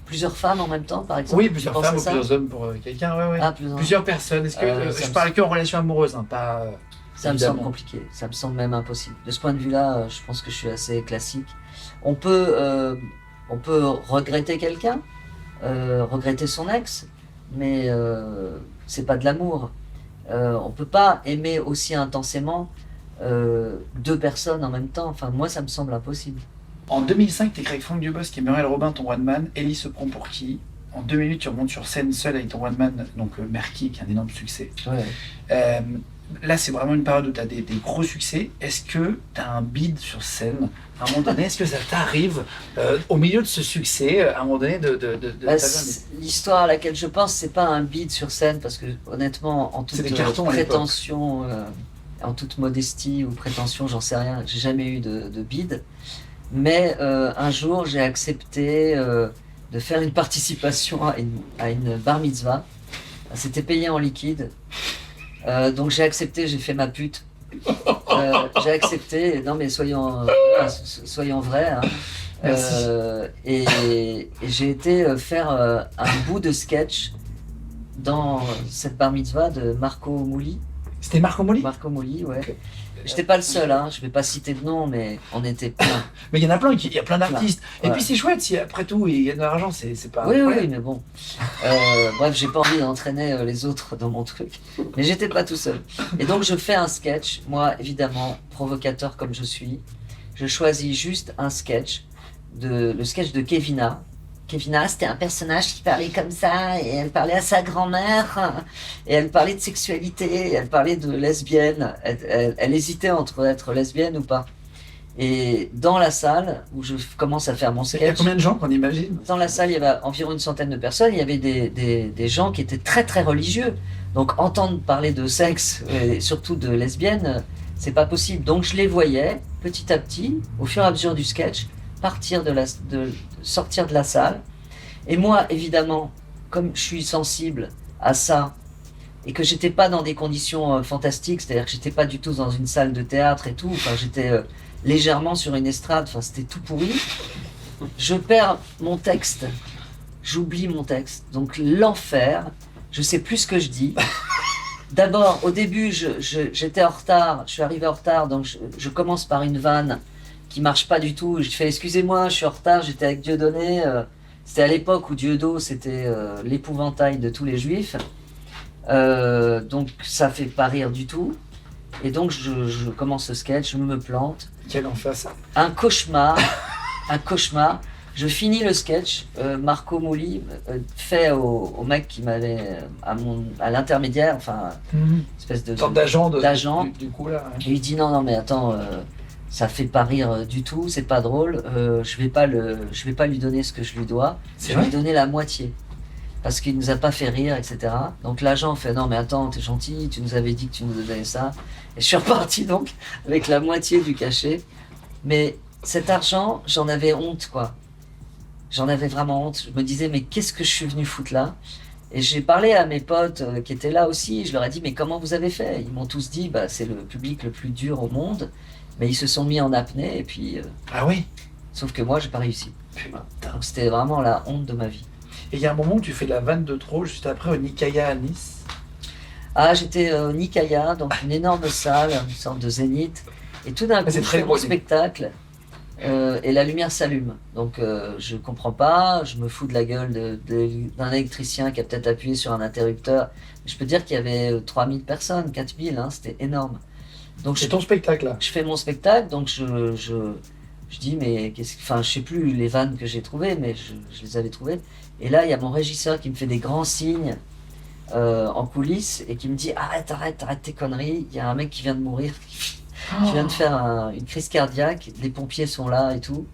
Plusieurs femmes en même temps, par exemple? Oui, Tu plusieurs penses femmes à ou ça? plusieurs hommes pour quelqu'un, ouais. Ah, Plusieurs personnes, est-ce que ça je me parle que en relation amoureuse, hein, pas... Ça me évidemment. semble compliqué, ça me semble même impossible. De ce point de vue-là, je pense que je suis assez classique. On peut regretter quelqu'un, regretter son ex, mais c'est pas de l'amour. On peut pas aimer aussi intensément deux personnes en même temps. Enfin, moi, ça me semble impossible. En 2005, tu écris avec Franck Dubosc et Muriel Robin ton one man. Ellie se prend pour qui? En 2 minutes, tu remontes sur scène seul avec ton one man, donc Merki, qui est un énorme succès. Ouais. Là, c'est vraiment une période où tu as des gros succès. Est-ce que tu as un bide sur scène à un moment donné? Est-ce que ça t'arrive au milieu de ce succès, à un moment donné, Bah, l'histoire à laquelle je pense, c'est pas un bide sur scène, parce que honnêtement, en toute C'est des cartons à l'époque. prétention, en toute modestie ou prétention, j'en sais rien, j'ai jamais eu de bide. Mais un jour, j'ai accepté de faire une participation à une bar mitzvah. C'était payé en liquide. Donc j'ai accepté, j'ai fait ma pute. J'ai accepté, non mais soyons vrais. Hein. Merci. Et j'ai été faire un bout de sketch dans cette bar mitzvah de Marco Mouli. C'était Marco Moli? Marco Mouli, ouais. J'étais pas le seul, hein. Je vais pas citer de nom, mais on était plein. Mais il y en a plein, il y a plein d'artistes. Et Ouais. puis c'est chouette, si après tout il gagne de l'argent, c'est pas. Oui, incroyable. oui, mais bon. Bref, j'ai pas envie d'entraîner les autres dans mon truc. Mais j'étais pas tout seul. Et donc, je fais un sketch. Moi, évidemment, provocateur comme je suis, je choisis juste un sketch, le sketch de Kevina. Kevina, c'était un personnage qui parlait comme ça, et elle parlait à sa grand-mère, et elle parlait de sexualité, elle parlait de lesbienne. Elle hésitait entre être lesbienne ou pas. Et dans la salle où je commence à faire mon Il y a sketch, combien de gens qu'on imagine? dans la salle, il y avait environ une centaine de personnes. Il y avait des gens qui étaient très très religieux. Donc entendre parler de sexe et surtout de lesbiennes, c'est pas possible. Donc je les voyais petit à petit, au fur et à mesure du sketch, sortir de la salle. Et moi, évidemment, comme je suis sensible à ça et que j'étais pas dans des conditions fantastiques, c'est-à-dire que j'étais pas du tout dans une salle de théâtre et tout. Enfin, j'étais légèrement sur une estrade. Enfin, c'était tout pourri. Je perds mon texte, j'oublie mon texte, donc l'enfer, je sais plus ce que je dis. D'abord, au début, j'étais en retard, je suis arrivé en retard, donc je commence par une vanne qui marche pas du tout. Je fais excusez-moi, je suis en retard, j'étais avec Dieudonné. C'était à l'époque où Dieudo, c'était l'épouvantail de tous les juifs. Donc ça fait pas rire du tout. Et donc je commence ce sketch, je me plante. Quel enfer ça. Un cauchemar, un cauchemar. Je finis le sketch, Marco Mouli fait au mec qui m'avait, à l'intermédiaire, enfin, espèce de Une sorte d'agent d'agent. du coup là. Et il dit non mais attends, ça fait pas rire du tout, c'est pas drôle, je vais pas lui donner ce que je lui dois, C'est je vais vrai? lui donner la moitié. Parce qu'il nous a pas fait rire, etc. Donc l'agent fait non mais attends, t'es gentil, tu nous avais dit que tu nous donnais ça. Et je suis reparti donc avec la moitié du cachet. Mais cet argent, j'en avais honte quoi. J'en avais vraiment honte. Je me disais mais qu'est-ce que je suis venu foutre là? Et j'ai parlé à mes potes qui étaient là aussi. Je leur ai dit mais comment vous avez fait? Ils m'ont tous dit bah c'est le public le plus dur au monde. Mais ils se sont mis en apnée et puis Ah oui? sauf que moi j'ai pas réussi. Putain. Donc c'était vraiment la honte de ma vie. Et il y a un moment où tu fais de la vanne de trop juste après au Nikaya à Nice. Ah, j'étais au Nikaya, donc une énorme salle, une sorte de zénith. Et tout d'un coup, c'est je très fais mon beau, spectacle et la lumière s'allume. Donc je comprends pas, je me fous de la gueule d'un électricien qui a peut-être appuyé sur un interrupteur. Je peux dire qu'il y avait 3000 personnes, 4000, hein, c'était énorme. Donc C'est ton spectacle là. je fais mon spectacle, donc je dis, mais enfin, je sais plus les vannes que j'ai trouvées, mais je les avais trouvées. Et là, il y a mon régisseur qui me fait des grands signes en coulisses et qui me dit arrête tes conneries, il y a un mec qui vient de mourir, qui vient de faire une crise cardiaque, les pompiers sont là et tout.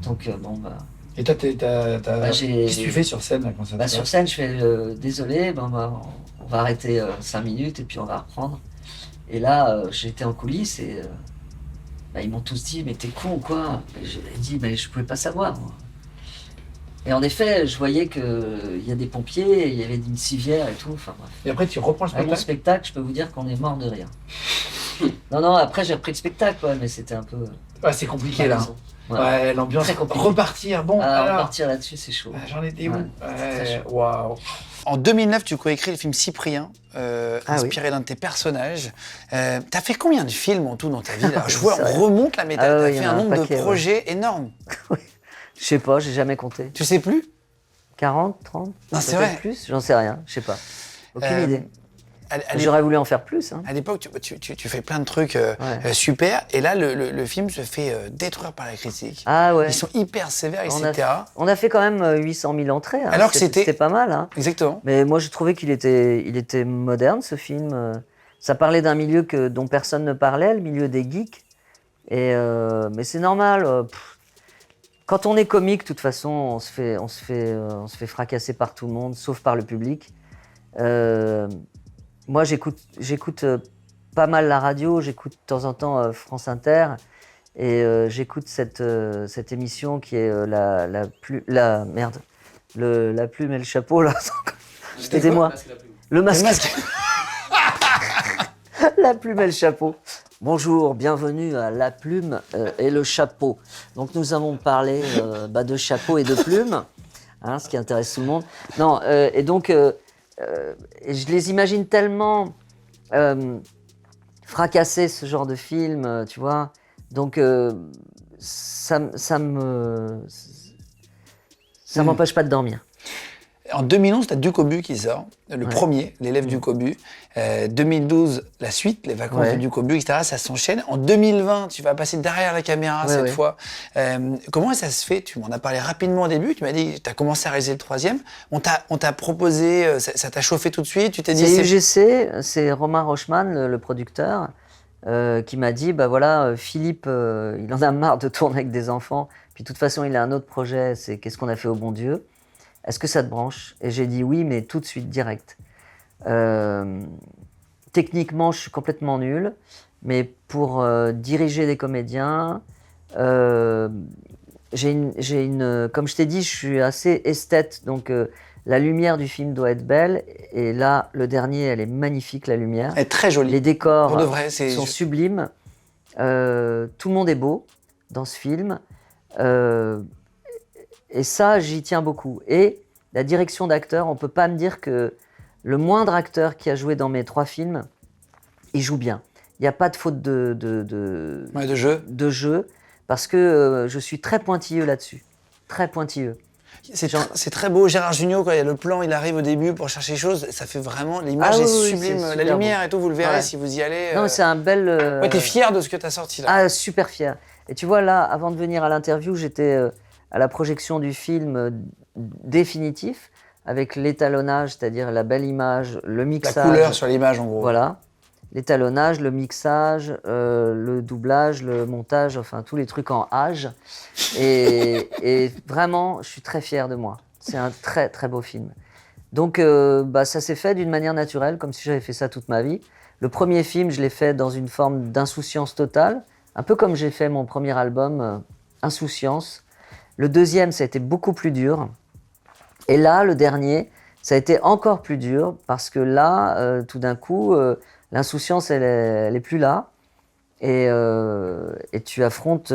Donc bon bah. Et toi, qu'est-ce que tu fais sur scène là, quand ça Bah, te sur passe? scène, je fais désolé, on va arrêter 5 minutes et puis on va reprendre. Et là, j'étais en coulisses et ils m'ont tous dit mais t'es con ou quoi? Et je leur ai dit mais je pouvais pas savoir moi. Et en effet, je voyais qu'il y a des pompiers, il y avait une civière et tout. Enfin bref. Et après, tu reprends le À mon spectacle. spectacle, je peux vous dire qu'on est mort de rire. Non, après j'ai repris le spectacle, ouais, mais c'était un peu. Ouais, c'est compliqué là. Ouais. Ouais, l'ambiance. Très compliqué. Repartir, bon, Ah, alors. repartir là-dessus, c'est chaud. J'en étais où? Ouais, c'est très Ouais, chaud. waouh. En 2009, tu coécris le film Cyprien, inspiré d'un de tes personnages. T'as fait combien de films en tout dans ta vie là? Je vois, C'est vrai. on remonte là, mais t'as Ah ouais, fait il y en a un un nombre paquet, de projets énormes. Je sais pas, j'ai jamais compté. Tu sais plus? 40, 30? Non, c'est peut-être vrai. plus? J'en sais rien, je sais pas. Aucune Euh, idée. À J'aurais voulu en faire plus. Hein. À l'époque, tu fais plein de trucs super, et là, le film se fait détruire par la critique. Ah ouais. Ils sont hyper sévères, On etc. on a fait quand même 800 000 entrées. Hein. Alors que c'était- pas mal. Hein. Exactement. Mais moi, j'ai trouvé il était moderne, ce film. Ça parlait d'un milieu dont personne ne parlait, le milieu des geeks. Mais c'est normal. Quand on est comique, de toute façon, on se fait fracasser par tout le monde, sauf par le public. Moi, j'écoute pas mal la radio, j'écoute de temps en temps France Inter, et j'écoute cette émission qui est la plume et le chapeau, là. Aidez-moi. Le masque. La plume et le chapeau. Bonjour, bienvenue à La Plume et le Chapeau. Donc nous avons parlé de chapeau et de plume, hein, ce qui intéresse tout le monde. Non, et donc je les imagine tellement fracasser ce genre de film, tu vois. Donc ça m'empêche pas de dormir. En 2011, tu as Ducobu qui sort, le premier, l'élève Ducobu. 2012, la suite, les vacances de Ducobu, etc. Ça s'enchaîne. En 2020, tu vas passer derrière la caméra cette fois. Comment ça se fait? Tu m'en as parlé rapidement au début. Tu m'as dit que tu as commencé à réaliser le troisième. On t'a proposé, ça t'a chauffé tout de suite. Tu t'es dit. C'est UGC, c'est Romain Rochman, le producteur, qui m'a dit Philippe, il en a marre de tourner avec des enfants. Puis de toute façon, il a un autre projet, c'est Qu'est-ce qu'on a fait au bon Dieu? Est-ce que ça te branche? Et j'ai dit oui, mais tout de suite, direct. Techniquement, je suis complètement nul, mais pour diriger des comédiens, comme je t'ai dit, je suis assez esthète, donc la lumière du film doit être belle. Et là, le dernier, elle est magnifique, la lumière. Elle est très jolie. Les décors pour de vrai, sont sublimes. Tout le monde est beau dans ce film. Et ça, j'y tiens beaucoup. Et la direction d'acteur, on ne peut pas me dire que le moindre acteur qui a joué dans mes 3 films, il joue bien. Il n'y a pas de faute de jeu, parce que je suis très pointilleux là-dessus. Très pointilleux. C'est très beau. Gérard Jugnot, quand il y a le plan, il arrive au début pour chercher les choses. Ça fait vraiment... L'image est sublime. La lumière et tout, vous le verrez si vous y allez. Non, c'est un bel... t'es fier de ce que t'as sorti là. Ah, super fier. Et tu vois, là, avant de venir à l'interview, j'étais à la projection du film définitif, avec l'étalonnage, c'est-à-dire la belle image, le mixage. La couleur sur l'image, en gros. Voilà. L'étalonnage, le mixage, le doublage, le montage, enfin tous les trucs en âge. Et vraiment, je suis très fier de moi. C'est un très très beau film. Donc ça s'est fait d'une manière naturelle, comme si j'avais fait ça toute ma vie. Le premier film, je l'ai fait dans une forme d'insouciance totale, un peu comme j'ai fait mon premier album, Insouciance. Le deuxième, ça a été beaucoup plus dur. Et là, le dernier, ça a été encore plus dur, parce que là, tout d'un coup... l'insouciance, elle est plus là, et tu affrontes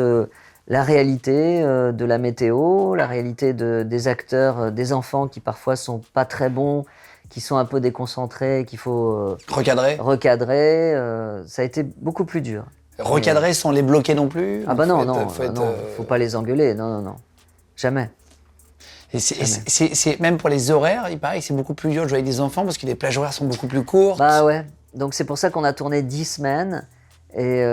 la réalité de la météo, la réalité des acteurs, des enfants qui parfois sont pas très bons, qui sont un peu déconcentrés, qu'il faut recadrer. Ça a été beaucoup plus dur. Recadrer sans les bloquer non plus? Ah bah non, faut pas les engueuler, non, jamais. Et c'est même pour les horaires, il paraît que c'est beaucoup plus dur de jouer avec des enfants parce que les plages horaires sont beaucoup plus courtes. Bah ouais. Donc c'est pour ça qu'on a tourné 10 semaines et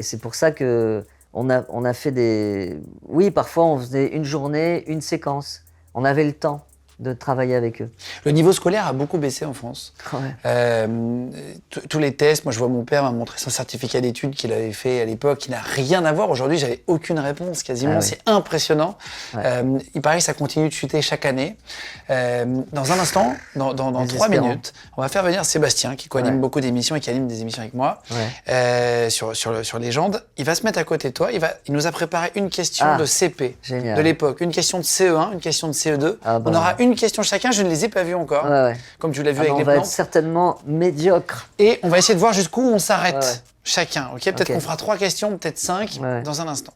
c'est pour ça que on a fait des... Oui, parfois on faisait une journée, une séquence. On avait le temps de travailler avec eux. Le niveau scolaire a beaucoup baissé en France. Ouais. Tous les tests, moi je vois mon père m'a montré son certificat d'études qu'il avait fait à l'époque, qui n'a rien à voir. Aujourd'hui, j'avais aucune réponse quasiment. C'est impressionnant. Ouais. Il paraît que ça continue de chuter chaque année. Dans un instant, dans 3 minutes, on va faire venir Sébastien, qui co-anime beaucoup d'émissions et qui anime des émissions avec moi sur Légende. Il va se mettre à côté de toi. Il nous a préparé une question de CP de l'époque, une question de CE1, une question de CE2. On aura une question chacun, je ne les ai pas vues encore, comme tu l'as vu avec les plans. On va être certainement médiocre. Et on va essayer de voir jusqu'où on s'arrête chacun. Peut-être qu'on fera 3 questions, peut-être 5 dans un instant.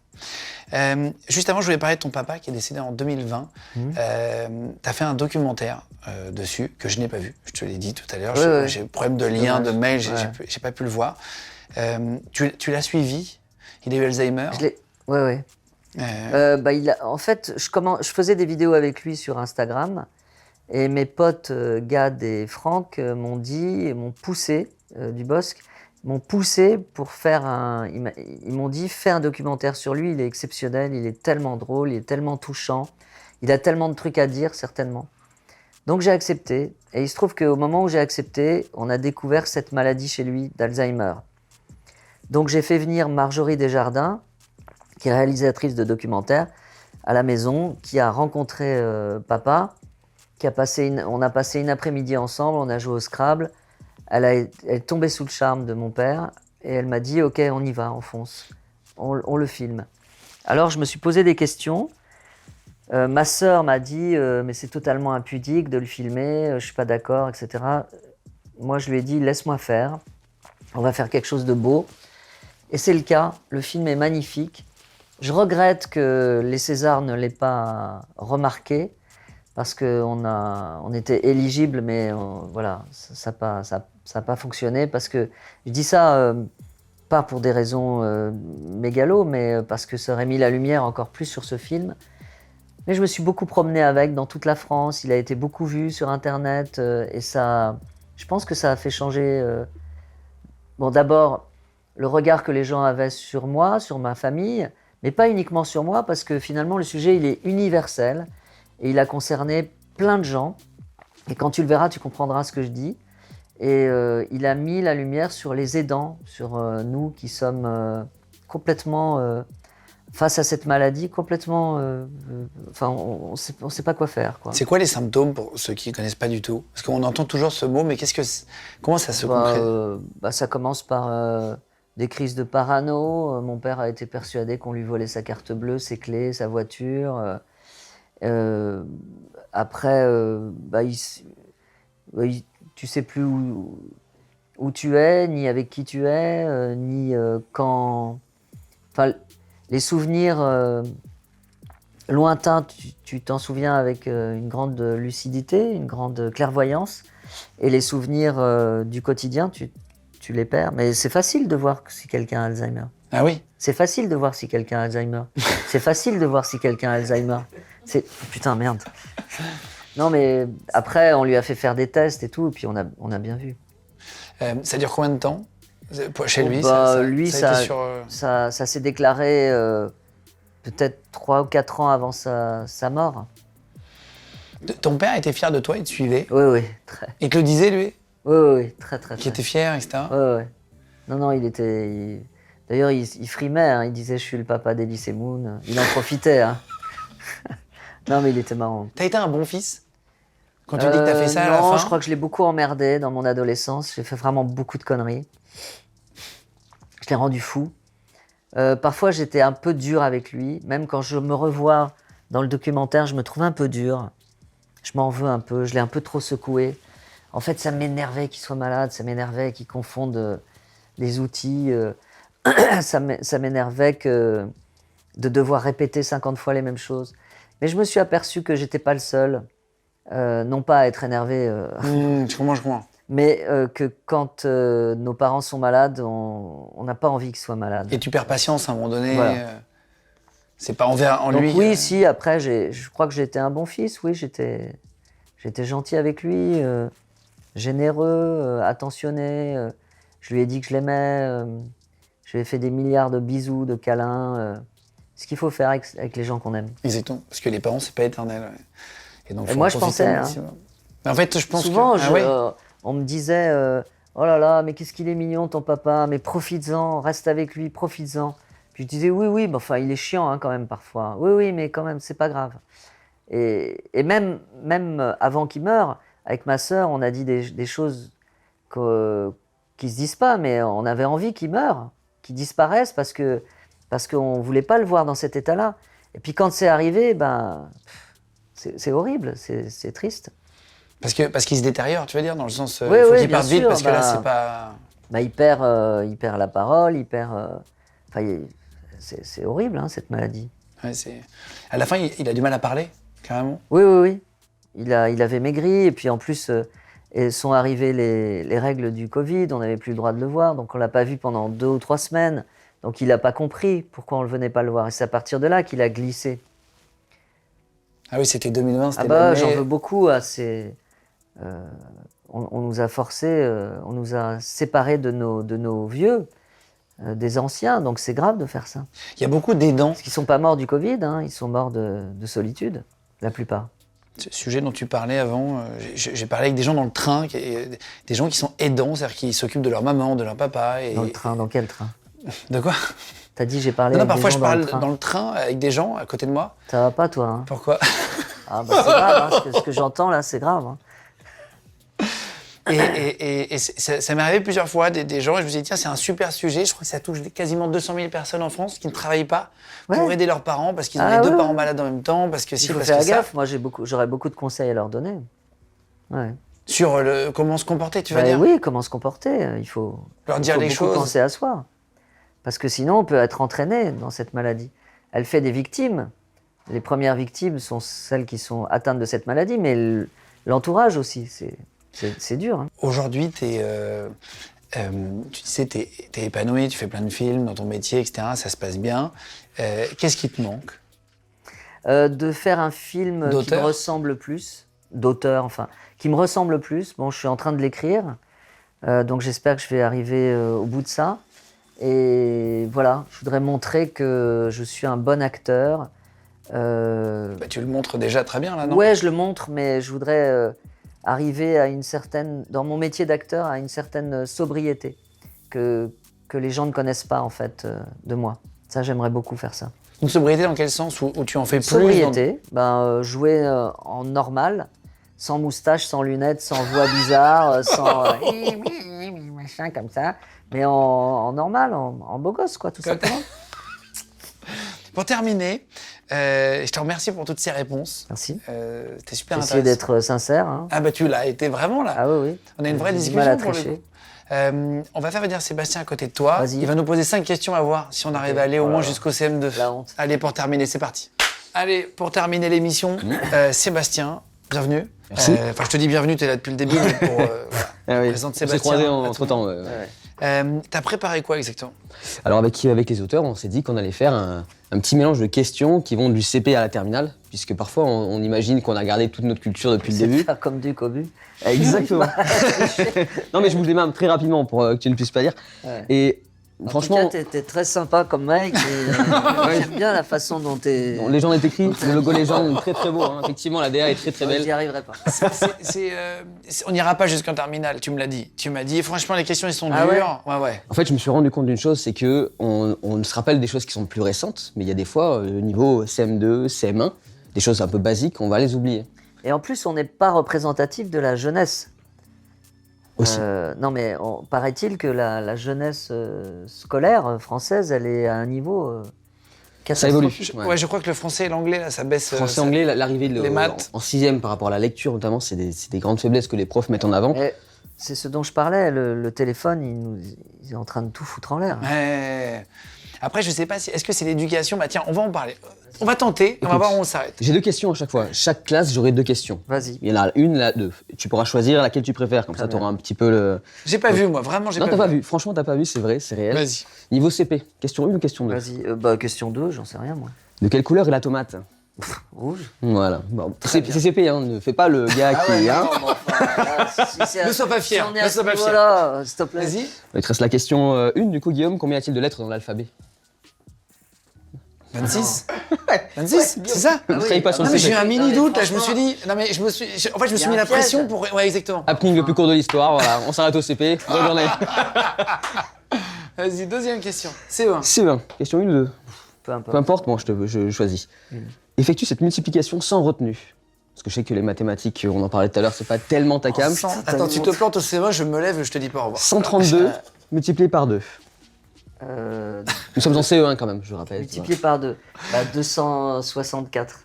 Juste avant, je voulais parler de ton papa qui est décédé en 2020. Tu as fait un documentaire dessus que je n'ai pas vu. Je te l'ai dit tout à l'heure. J'ai un problème de lien, de mail, j'ai pas pu le voir. Tu l'as suivi? Il a eu Alzheimer? Oui. En fait, je faisais des vidéos avec lui sur Instagram et mes potes Gad et Franck m'ont poussé du Bosc, m'ont poussé pour faire ils m'ont dit fais un documentaire sur lui, il est exceptionnel, il est tellement drôle, il est tellement touchant, il a tellement de trucs à dire certainement. Donc j'ai accepté et il se trouve qu'au moment où j'ai accepté, on a découvert cette maladie chez lui d'Alzheimer. Donc j'ai fait venir Marjorie Desjardins, qui est réalisatrice de documentaires, à la maison, qui a rencontré papa, on a passé une après-midi ensemble, on a joué au Scrabble. Elle est tombée sous le charme de mon père et elle m'a dit « Ok, on y va, on fonce, on le filme ». Alors je me suis posé des questions. Ma sœur m'a dit « Mais c'est totalement impudique de le filmer, je ne suis pas d'accord, etc. » Moi je lui ai dit « Laisse-moi faire, on va faire quelque chose de beau ». Et c'est le cas. Le film est magnifique. Je regrette que les Césars ne l'aient pas remarqué parce on était éligible, mais voilà, ça n'a pas fonctionné parce que je dis ça pas pour des raisons mégalo, mais parce que ça aurait mis la lumière encore plus sur ce film. Mais je me suis beaucoup promené avec dans toute la France. Il a été beaucoup vu sur Internet et ça, je pense que ça a fait changer. Bon, d'abord, le regard que les gens avaient sur moi, sur ma famille, mais pas uniquement sur moi, parce que finalement, le sujet, il est universel et il a concerné plein de gens. Et quand tu le verras, tu comprendras ce que je dis. Et il a mis la lumière sur les aidants, sur nous qui sommes complètement face à cette maladie, complètement... Enfin, on sait pas quoi faire, quoi. C'est quoi les symptômes pour ceux qui ne connaissent pas du tout? Parce qu'on entend toujours ce mot, mais comment ça se concrétise? Ça commence par des crises de parano. Mon père a été persuadé qu'on lui volait sa carte bleue, ses clés, sa voiture. Après, tu sais plus où tu es, ni avec qui tu es, ni quand... Enfin, les souvenirs lointains, tu t'en souviens avec une grande lucidité, une grande clairvoyance. Et les souvenirs du quotidien, tu les perds. Mais c'est facile de voir si quelqu'un a Alzheimer. Ah oui? C'est facile de voir si quelqu'un a Alzheimer. C'est facile de voir si quelqu'un a Alzheimer. Putain, merde. Non, mais après, on lui a fait faire des tests et tout, et puis on a bien vu. Ça dure combien de temps? Chez lui, ça s'est déclaré peut-être 3 ou 4 ans avant sa mort. Ton père était fier de toi, il te suivait? Oui, très. Il te le disait, lui? Oui, très. Qui était fier, etc. Oui. Non, d'ailleurs, il frimait, hein, il disait « je suis le papa d'Elise Moon ». Il en profitait. Hein. Non, mais il était marrant. T'as été un bon fils? Quand tu dis que t'as fait ça à la fin? Non, je crois que je l'ai beaucoup emmerdé dans mon adolescence. J'ai fait vraiment beaucoup de conneries. Je l'ai rendu fou. Parfois, j'étais un peu dur avec lui. Même quand je me revois dans le documentaire, je me trouve un peu dur. Je m'en veux un peu. Je l'ai un peu trop secoué. En fait, ça m'énervait qu'il soit malade. Ça m'énervait qu'il confonde les outils. Ça m'énervait de devoir répéter 50 fois les mêmes choses. Mais je me suis aperçu que j'étais pas le seul. Non pas à être énervé. Je comprends. Mais que quand nos parents sont malades, on n'a pas envie qu'ils soient malades. Et tu perds patience à un moment donné. Voilà. C'est pas en lui. Oui, si, après, je crois que j'étais un bon fils. Oui, j'étais gentil avec lui, généreux, attentionné. Je lui ai dit que je l'aimais. Je lui ai fait des milliards de bisous, de câlins. Ce qu'il faut faire avec les gens qu'on aime. Exactement. Parce que les parents, c'est pas éternel. Ouais. Et donc, moi, je pensais. Hein. En fait, je pense souvent, que... on me disait oh là là, mais qu'est-ce qu'il est mignon ton papa, mais profites-en, reste avec lui, profites-en. Puis je disais oui, mais enfin, il est chiant hein, quand même parfois. Oui, mais quand même, c'est pas grave. Et même avant qu'il meure, avec ma sœur, on a dit des choses qui se disent pas, mais on avait envie qu'il meure, qu'il disparaisse parce qu'on voulait pas le voir dans cet état-là. Et puis quand c'est arrivé, c'est horrible, c'est triste. Parce qu'il se détériore, tu veux dire, dans le sens... Oui, il faut qu'il bien parte vite, sûr, parce que là, c'est pas... il perd la parole, il perd... c'est horrible, hein, cette maladie. Ouais, à la fin, il a du mal à parler, carrément. Oui. Il avait maigri, et puis en plus, sont arrivées les règles du Covid, on n'avait plus le droit de le voir, donc on ne l'a pas vu pendant 2 ou 3 semaines. Donc il n'a pas compris pourquoi on ne venait pas le voir. Et c'est à partir de là qu'il a glissé. Ah oui, c'était 2020, c'était j'en veux beaucoup à ces... on nous a forcés, on nous a séparés de nos vieux, des anciens, donc c'est grave de faire ça. Il y a beaucoup d'aidants. Parce qu'ils ne sont pas morts du Covid, hein, ils sont morts de solitude, la plupart. Ce sujet dont tu parlais avant, j'ai parlé avec des gens dans le train, des gens qui sont aidants, c'est-à-dire qui s'occupent de leur maman, de leur papa. Dans le train, dans quel train? De quoi? T'as dit j'ai parlé non, avec parfois des gens je parle dans le train. Dans le train avec des gens à côté de moi. Ça va pas toi hein? Pourquoi? Ah c'est grave, hein, ce que j'entends là, c'est grave. Hein. Et ça m'est arrivé plusieurs fois, des gens, et je me suis dit, tiens, c'est un super sujet, je crois que ça touche quasiment 200 000 personnes en France qui ne travaillent pas pour aider leurs parents, parce qu'ils ont les deux parents malades en même temps, parce que il faut faire gaffe, moi j'aurais beaucoup de conseils à leur donner. Ouais. Sur comment se comporter, tu vas dire? Oui, comment se comporter, il faut... Leur dire les choses. Penser à soi. Parce que sinon, on peut être entraîné dans cette maladie. Elle fait des victimes. Les premières victimes sont celles qui sont atteintes de cette maladie, mais l'entourage aussi, c'est dur. Hein. Aujourd'hui, tu disais, t'es épanoui, tu fais plein de films dans ton métier, etc. Ça se passe bien. Qu'est-ce qui te manque? De faire un film qui me D'auteur? ressemble plus, d'auteur, enfin, qui me ressemble plus. Bon, je suis en train de l'écrire, donc j'espère que je vais arriver au bout de ça. Et voilà, je voudrais montrer que je suis un bon acteur. Bah, tu le montres déjà très bien, là, non? Ouais, je le montre, mais je voudrais arriver à une certaine, dans mon métier d'acteur, à une certaine sobriété que les gens ne connaissent pas, en fait, de moi. Ça, j'aimerais beaucoup faire ça. Une sobriété dans quel sens? Où tu en fais plus? Sobriété, jouer en normal, sans moustache, sans lunettes, sans voix bizarre, sans machin comme ça, mais en normal, en beau gosse, quoi, tout simplement. Pour terminer, je te remercie pour toutes ces réponses. Merci. C'était super J'ai essayé intéressant. d'être sincère. Hein. Ah bah tu l'as été vraiment là. Ah oui, oui. On a une vraie J'ai du discussion mal à pour le tricher. coup. On va faire venir Sébastien à côté de toi. Vas-y. Il va nous poser 5 questions à voir si on arrive à aller au Oh là moins là. jusqu'au CM2. La honte. Allez, pour terminer, c'est parti. Allez, pour terminer l'émission, Sébastien, bienvenue. Merci. Enfin, je te dis bienvenue, tu es là depuis le début, mais pour voilà, Ah oui, présente on s'est Sébastien. croisés à tout entre le temps. monde. T'as préparé quoi exactement? Alors avec les auteurs, on s'est dit qu'on allait faire un petit mélange de questions qui vont du CP à la terminale, puisque parfois on imagine qu'on a gardé toute notre culture depuis le C'est de début. faire comme du cobu. Exactement. Non mais je vous le démarre très rapidement pour que tu ne puisses pas dire. Ouais. Et En franchement, tout cas, t'es très sympa comme mec. J'aime bien la façon dont t'es. bon, Légende est écrit, le logo Légende est très très beau. Hein. Effectivement, la DA est très très belle. J'y arriverai pas. On n'ira pas jusqu'en terminale, tu me l'as dit. Tu m'as dit, franchement, les questions, elles sont Ah dures. Ouais. En fait, je me suis rendu compte d'une chose, c'est que on se rappelle des choses qui sont plus récentes, mais il y a des fois, au niveau CM2, CM1, des choses un peu basiques, on va les oublier. Et en plus, on n'est pas représentatif de la jeunesse. Aussi. Non, mais paraît-il que la jeunesse scolaire française, elle est à un niveau Ça évolue. catastrophique. Ouais, je crois que le français et l'anglais, là, ça baisse. Français-anglais, l'arrivée les maths. en 6e par rapport à la lecture notamment, c'est des grandes faiblesses que les profs mettent en avant. Et c'est ce dont je parlais. Le téléphone, il est en train de tout foutre en l'air. Ouais. Après, je sais pas si. Est-ce que c'est l'éducation? Bah tiens, on va en parler. On va tenter, on va Écoute. voir où on s'arrête. J'ai 2 questions à chaque fois. Chaque classe, j'aurai 2 questions. Vas-y. Il y en a une, là, 2. Tu pourras choisir laquelle tu préfères, comme Très ça tu bien. auras un petit peu le... J'ai pas vu, moi, vraiment, j'ai Non, pas t'as vu. pas vu. Franchement, t'as pas vu, c'est vrai, c'est réel. Vas-y. Niveau CP, question 1 ou question 2? Vas-y. Question 2, j'en sais rien, moi. De quelle couleur est la tomate? Rouge. Voilà. Bon, c'est CP, hein. Ne fais pas le gars qui... Hein. Non, mais enfin, là, si Ne sois pas fier, Si on est ne à sois ce pas fier. niveau-là, s'il te plaît. Vas-y. Il te reste la question 1, du coup, Guillaume. Combien y a-t-il de lettres dans l'alphabet? 26 26 C'est ça? Ne travaillez pas sur Non, le mais j'ai eu CP. un mini doute, là, je me suis franchement. dit. Non, mais je me suis Il y a mis un la pression piège. pour. Ouais, exactement. Happening le plus court de l'histoire, voilà. On s'arrête au CP. Bonne journée. Vas-y, deuxième question. CE1. CE1, question 1 ou 2? Peu importe. Peu importe, bon, je choisis. Effectue cette multiplication sans retenue. Parce que je sais que les mathématiques, on en parlait tout à l'heure, c'est pas tellement ta cam. Attends, tu te plantes au CE1, je me lève, je te dis pas au revoir. 132 multiplié par 2. Euh, Nous sommes en CE1 quand même, je rappelle. multiplié par 2. 264.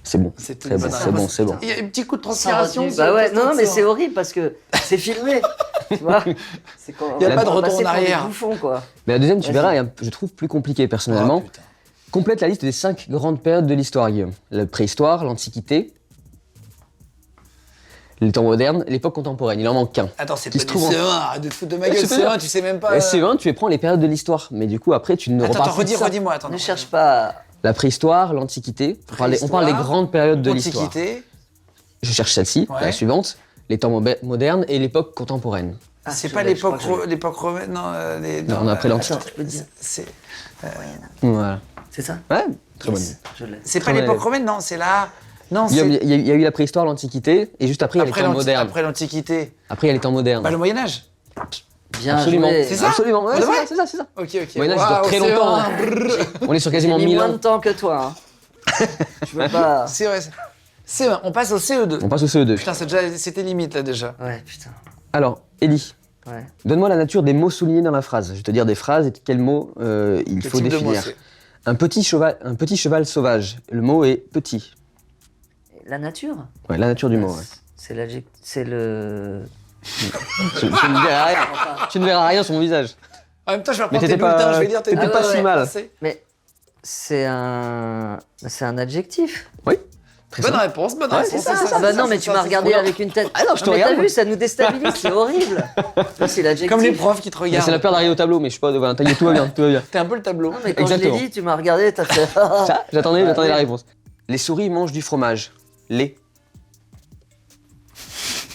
C'est bon, C'était c'est une bon, bonne c'est réponse. bon, c'est bon. Il y a un petit coup de Sans transpiration. retenue. sur Bah le ouais, test non, de mais CE1. c'est horrible parce que c'est filmé. Tu vois? C'est quand Il y a on pas de va retour passer en pour des arrière. bouffons, quoi. Mais la deuxième, tu Vas-y. verras, est je trouve plus compliquée personnellement. Oh, putain. Complète la liste des 5 grandes périodes de l'histoire, Guillaume. La préhistoire, l'Antiquité, le temps moderne, l'époque contemporaine. Il en manque qu'un. Attends, c'est Qui pas se du trouve en- CE1, arrête de te foutre de ma gueule. je sais pas. CE1, tu sais même pas. CE1, tu prends les périodes de l'histoire, mais du coup, après, tu ne Attends, reparles plus de ça. redis-moi, attends. Ne cherche pas. La préhistoire, l'Antiquité, on parle des Préhistoire, grandes périodes de l'histoire. Antiquité. Je cherche celle-ci, Ouais. la suivante, les temps modernes et l'époque contemporaine. Ah, C'est je pas l'ai, je crois que je l'ai. l'époque romaine, non. Non, on a après l'Antiquité. Attends, je peux te dire. C'est Voilà. C'est ça? Ouais, très bonne. Yes, je l'ai. c'est pas Très bonne l'époque élève. romaine, non, c'est là. Non, Guillaume, c'est. il y a eu la préhistoire, l'Antiquité, et juste après, il y a les temps modernes. Après l'Antiquité. Après, il y a les temps modernes. Bah, le Moyen-Âge. Bien Absolument. joué. C'est ça? Absolument, ouais, C'est vrai c'est ça, c'est ça. Ok, ok. Moyen-Âge, ça Waouh, dure très CE1, longtemps. Hein. brrr. On est sur J'ai quasiment mis 1000 moins ans. de temps que toi. Hein. Je veux pas. C'est vrai. CE1, on passe au CE2. On passe au CE2. Putain, c'était limite là déjà. Ouais, putain. Alors, Ellie, Ouais. donne-moi la nature des mots soulignés dans la phrase. Je vais te dire des phrases et quels mots il faut type de mot, définir. c'est. Un petit cheval sauvage. Le mot est petit. La nature? Ouais, la nature du mot. Ouais. C'est l'adjectif. C'est le. Tu ne verras rien. Tu ne verras rien sur mon visage. En même temps, je vais Mais reprendre tes t'étais pas- bulletins, je vais lire tes t'étais bulletins. pas si ouais, mal. français. Mais c'est un adjectif. Oui. Très Bonne simple. réponse, bonne Ouais, réponse. c'est ça, c'est Ah bah c'est non, ça, mais c'est tu ça, m'as c'est regardé ça. avec une tête. Ah non, je te mais t'as regarde. vu, ça nous déstabilise, c'est horrible. Ça, c'est l'adjectif. Comme les profs qui te Mais regardent. c'est la peur d'arriver au tableau, mais je suis pas. Voilà, t'inquiète, tout va bien, tout va bien. T'es un peu le tableau. Non, mais quand je Exactement. l'ai dit, tu m'as regardé, t'as fait. Ça, j'attendais oui. la réponse. Les souris mangent du fromage. Lait.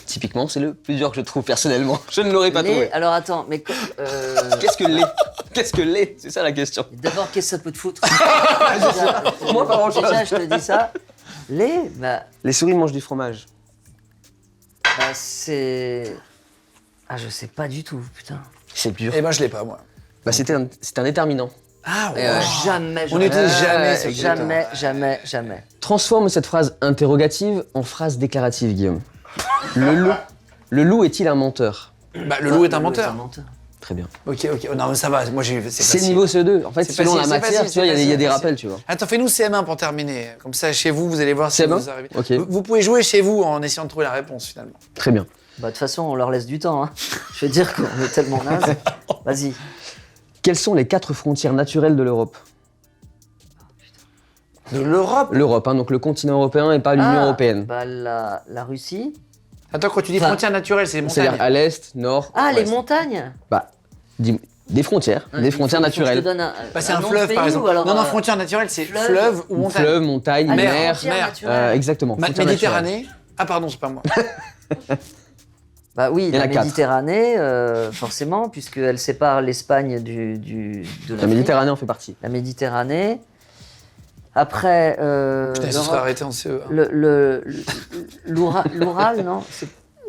Typiquement, c'est le plus dur que je trouve personnellement. Je ne l'aurais pas Les- trouvé. Alors attends, mais Qu'est-ce que lait? Qu'est-ce que lait? C'est ça la question. d'abord, qu'est-ce que ça peut te foutre Déjà, Moi, pas grand-chose. Déjà, je te dis ça. Les, Les souris mangent du fromage. c'est. Ah, je sais pas du tout, putain. C'est dur. Eh ben, je l'ai pas, moi. Bah, c'est un déterminant. Ah ouais. Jamais, On n'utilise jamais ce Jamais, jamais, jamais. Transforme cette phrase interrogative en phrase déclarative, Guillaume. Le loup est-il un menteur? Bah, le loup est un menteur. Très bien. Ok, ok. Oh, non, mais ça va. Moi, j'ai. C'est le niveau CE2. En fait, C'est selon facile, la c'est matière, facile, tu vois, il y a c'est des facile. rappels, tu vois. Attends, fais-nous CM1 pour terminer. Comme ça, chez vous, vous allez voir si CM1? vous arrivez. Ok. Vous pouvez jouer chez vous en essayant de trouver la réponse, finalement. Très bien. Bah, de toute façon, on leur laisse du temps. Hein. Je veux dire qu'on est tellement naze. Vas-y. Quelles sont les 4 frontières naturelles de l'Europe? De l'Europe. L'Europe, hein, donc le continent européen et pas l'Union Ah, européenne. Bah, la Russie. Attends, quand tu dis Enfin, frontières naturelles, c'est les C'est-à-dire montagnes. à l'est, nord, Ah, les ouest. montagnes. Bah, des frontières, des frontières Il faut que je te naturelles. donne Bah, c'est un un nom de fleuve, pays par ou exemple. alors, Non, non, frontières naturelles, c'est fleuve. fleuve ou montagne. Fleuve, montagne, Ah, les mer. frontières mer. naturelles. Exactement. frontières Méditerranée. Ah, pardon, c'est pas moi. Bah oui, y en la a 4. Méditerranée, forcément, puisqu'elle sépare l'Espagne de La l'Afrique. Méditerranée en fait partie. La Méditerranée. Après, Putain, ils se l'Europe- seraient arrêtés en CE1. l'Oural, non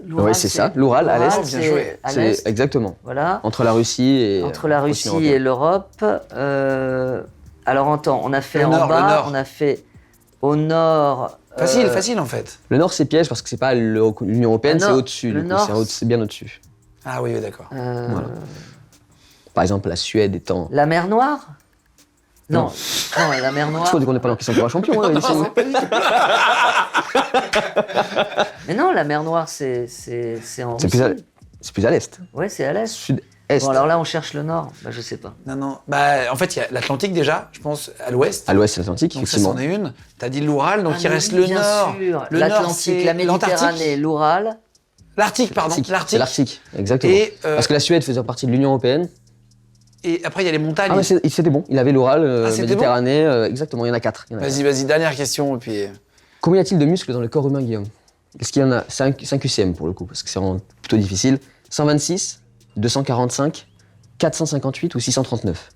l'Oural, Oui, c'est ça. L'Oural, à l'est. bien c'est joué. à C'est l'est. exactement. Voilà. Entre la Russie et Entre la le Russie continent et européen. l'Europe. Alors, attends, on a fait Le en nord, le bas, nord. on a fait au nord. Facile, facile en fait. Le nord c'est piège parce que c'est pas l'Union européenne, Le c'est nord- au-dessus. le du coup, nord, c'est bien au-dessus. Ah oui, oui, d'accord. Voilà. Par exemple, la Suède étant. La mer Noire. Non, non, la mer Je Noire. crois qu'on n'est pas dans question pour un champion. Hein, ici. Mais non, la mer Noire, c'est en C'est Russie. plus à l'est. Ouais, c'est à l'est. Sud-est. Bon, alors là, on cherche le nord. Bah, je sais pas. Non, non. Bah, en fait, il y a l'Atlantique déjà, je pense, à l'ouest. À l'ouest, c'est l'Atlantique, Donc ça, effectivement. c'en est une. T'as dit l'Oural, donc Ah, il mais reste oui, le bien nord. sûr. Le nord, L'Atlantique, c'est la Méditerranée, l'Antarctique. l'Oural. L'Arctique, pardon. C'est L'Arctique. l'Arctique, exactement. Et, Parce que la Suède faisait partie de l'Union européenne. et après, il y a les montagnes. Ah, mais c'était bon. Il avait l'Oural, Ah, c'était Méditerranée, exactement. Il y en a 4. Vas-y, vas-y, dernière question, et puis. Combien y a-t-il de muscles dans le corps humain, Guillaume? Est-ce qu'il y en a 5 UCM pour le coup, parce que c'est vraiment plutôt difficile. 126, 245, 458 ou 639?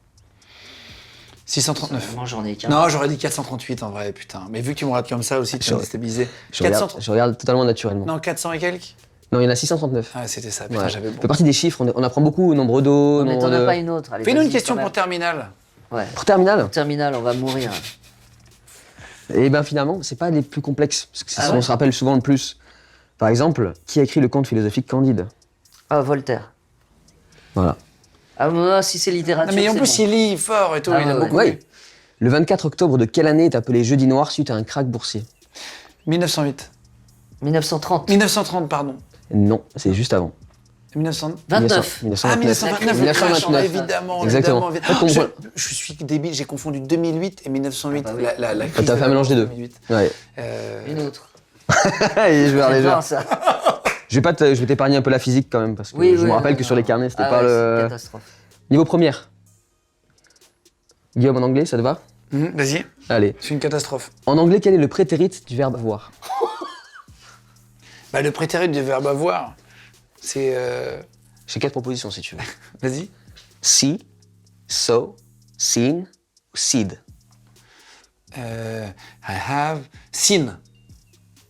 639. Moi, j'en ai qu'un. Non, j'aurais dit 438 en vrai, putain. Mais vu que tu me regardes comme ça aussi, tu m'as déstabilisé. Je regarde totalement naturellement. Non, 400 et quelques. Non, il y en a 639. Ah, c'était ça, putain, Ouais. j'avais Ça fait bon. partie des chiffres, on apprend beaucoup, nombre d'eau, Mais nombre t'en as de... pas une autre. Allez, Fais-nous une vas-y, question quand pour même. terminale. Ouais. Pour terminal, Terminal, on va mourir. et ben finalement, c'est pas les plus complexes, parce que c'est Ah ce ouais qu'on se rappelle souvent le plus. Par exemple, qui a écrit le conte philosophique Candide? Ah, Voltaire. Voilà. Ah, moi, si c'est littérature. Non, mais en c'est plus, bon. il lit fort et tout, Ah, il a ouais, beaucoup Oui. lu. Le 24 octobre de quelle année est appelé Jeudi Noir suite à un krach boursier? 1908. 1930. 1930, pardon. Non, c'est juste avant. 1900. 29. Ah, 1929. 1929, évidemment, Exactement. évidemment. En fait, Je suis débile, j'ai confondu 2008 et 1908. Ah bah oui. La crise t'as fait de un mélange des deux. 2008. Ouais. Une autre. Et je vais C'est aller bien, vers- ça. je vais t'épargner un peu la physique quand même, parce que Oui, je oui, me rappelle non, que sur non. les carnets, c'était Ah pas ouais, c'est une le... catastrophe. Niveau première. Guillaume en anglais, ça te va? Vas-y, Allez. c'est une catastrophe. En anglais, quel est le prétérit du verbe avoir? Bah, le prétérit du verbe avoir, c'est. J'ai 4 propositions si tu veux. Vas-y. See, saw, seen ou seed. I have seen.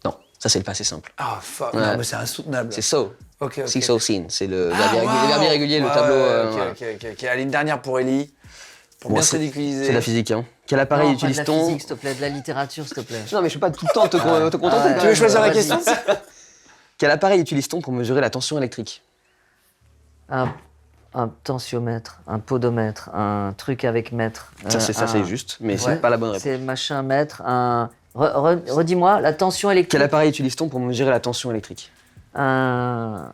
Non, ça c'est le passé simple. Ah, fuck, Ouais. non, mais c'est insoutenable. C'est saw. Ok, ok. See, saw, seen. C'est le Ah, verbe irrégulier, le ouais, tableau. ouais, voilà. ok. Allez, une dernière pour Ellie, pour Bon, bien c'est- se ridiculiser. C'est de la physique, hein. Quel appareil Non, pas de la utilise-t-on? physique, s'il te plaît, de la littérature, s'il te plaît. Non, mais je peux pas tout le temps te contenter. Ah ouais. Tu veux choisir la Vas-y. question Quel appareil utilise-t-on pour mesurer la tension électrique? Un tensiomètre, un podomètre, un truc avec mètre. Ça, c'est juste, mais Ouais. c'est pas la bonne réponse. C'est machin mètre, un. Redis-moi, la tension électrique. Quel appareil utilise-t-on pour mesurer la tension électrique? Un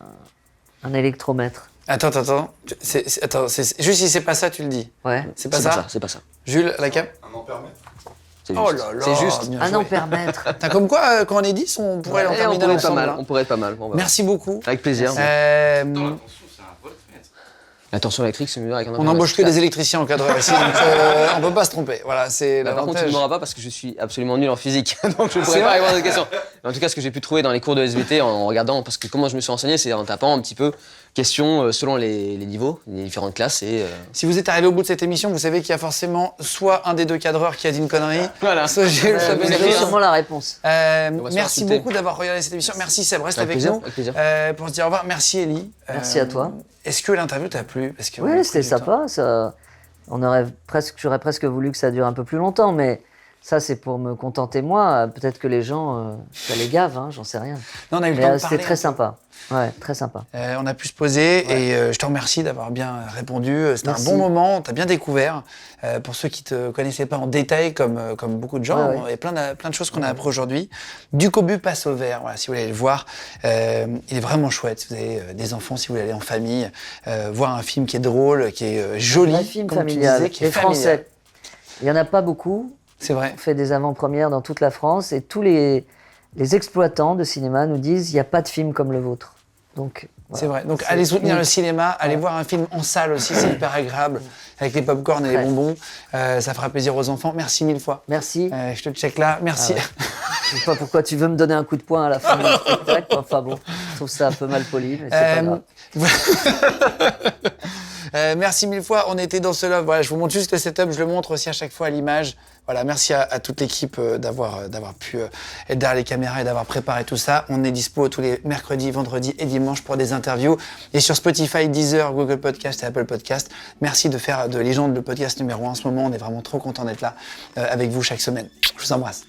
électromètre. Attends. Attends, juste si c'est pas ça, tu le dis. Ouais. C'est pas ça. C'est pas ça. Jules, la cam. Un ampère-mètre. C'est Oh juste. là là. C'est juste. bien Un joué. ampère-mètre. T'as comme quoi, quand on est 10, on pourrait en On terminer pourrait être pas ensemble. mal. hein. On pourrait être pas mal. Bon, bah, Merci beaucoup. Avec plaisir. Attention, c'est un voltmètre. La tension électrique, c'est mieux avec un On ampère-mètre. n'embauche que des électriciens encadreurs ici, donc on peut pas se tromper. Voilà, c'est Bah, par contre, tu ne l'avantage. m'auras pas parce que je suis absolument nul en physique, donc je ne C'est pourrais pas vrai répondre à cette question. Mais en tout cas, ce que j'ai pu trouver dans les cours de SVT en regardant, parce que comment je me suis renseigné, c'est en tapant un petit peu questions selon les niveaux, les différentes classes et. Si vous êtes arrivé au bout de cette émission, vous savez qu'il y a forcément soit un des deux cadreurs qui a dit une connerie, Voilà. soit Jules, soit Vous avez Bénédicte. sûrement la réponse. On va se faire Merci insulter. beaucoup d'avoir regardé cette émission. Merci Seb, reste Avec avec plaisir, nous avec plaisir. pour se dire au revoir. Merci Ellie. Merci à toi. Est-ce que l'interview t'a plu? Parce que on a Oui, pris c'était du temps. sympa. Ça, j'aurais presque voulu que ça dure un peu plus longtemps, mais ça, c'est pour me contenter moi. Peut-être que les gens, ça les gave, hein, j'en sais rien. Non, on a eu le Mais temps de c'était parler. très sympa. Ouais, très sympa. On a pu se poser et je te remercie d'avoir bien répondu. C'était un Merci. bon moment, t'as bien découvert. Pour ceux qui te connaissaient pas en détail, comme beaucoup de gens, Ouais. il y a plein de choses qu'on a appris aujourd'hui. Du cobu passe au vert, voilà, si vous voulez aller le voir. Il est vraiment chouette. Si vous avez des enfants, si vous voulez aller en famille, voir un film qui est drôle, qui est joli, Un film comme tu familial, disais, qui est et familial. français. Il n'y en a pas beaucoup. C'est vrai. On fait des avant-premières dans toute la France et tous les exploitants de cinéma nous disent il n'y a pas de film comme le vôtre. Donc, voilà. C'est vrai. Donc C'est allez soutenir le unique. cinéma, allez voir un film en salle aussi, c'est hyper agréable, avec les pop-corn et les Ouais. bonbons. Ça fera plaisir aux enfants. Merci mille fois. Merci. Je te check là. Merci. Ah ouais. Je sais pas pourquoi tu veux me donner un coup de poing à la fin du spectacle. Enfin bon, je trouve ça un peu mal poli, mais c'est pas grave. Merci mille fois. On était dans ce love. Voilà, je vous montre juste le setup. Je le montre aussi à chaque fois à l'image. Voilà, merci à toute l'équipe d'avoir pu être derrière les caméras et d'avoir préparé tout ça. On est dispo tous les mercredis, vendredis et dimanches pour des interviews. Et sur Spotify, Deezer, Google Podcast et Apple Podcast. Merci de faire de Légende le podcast numéro 1 en ce moment. On est vraiment trop content d'être là avec vous chaque semaine. Je vous embrasse.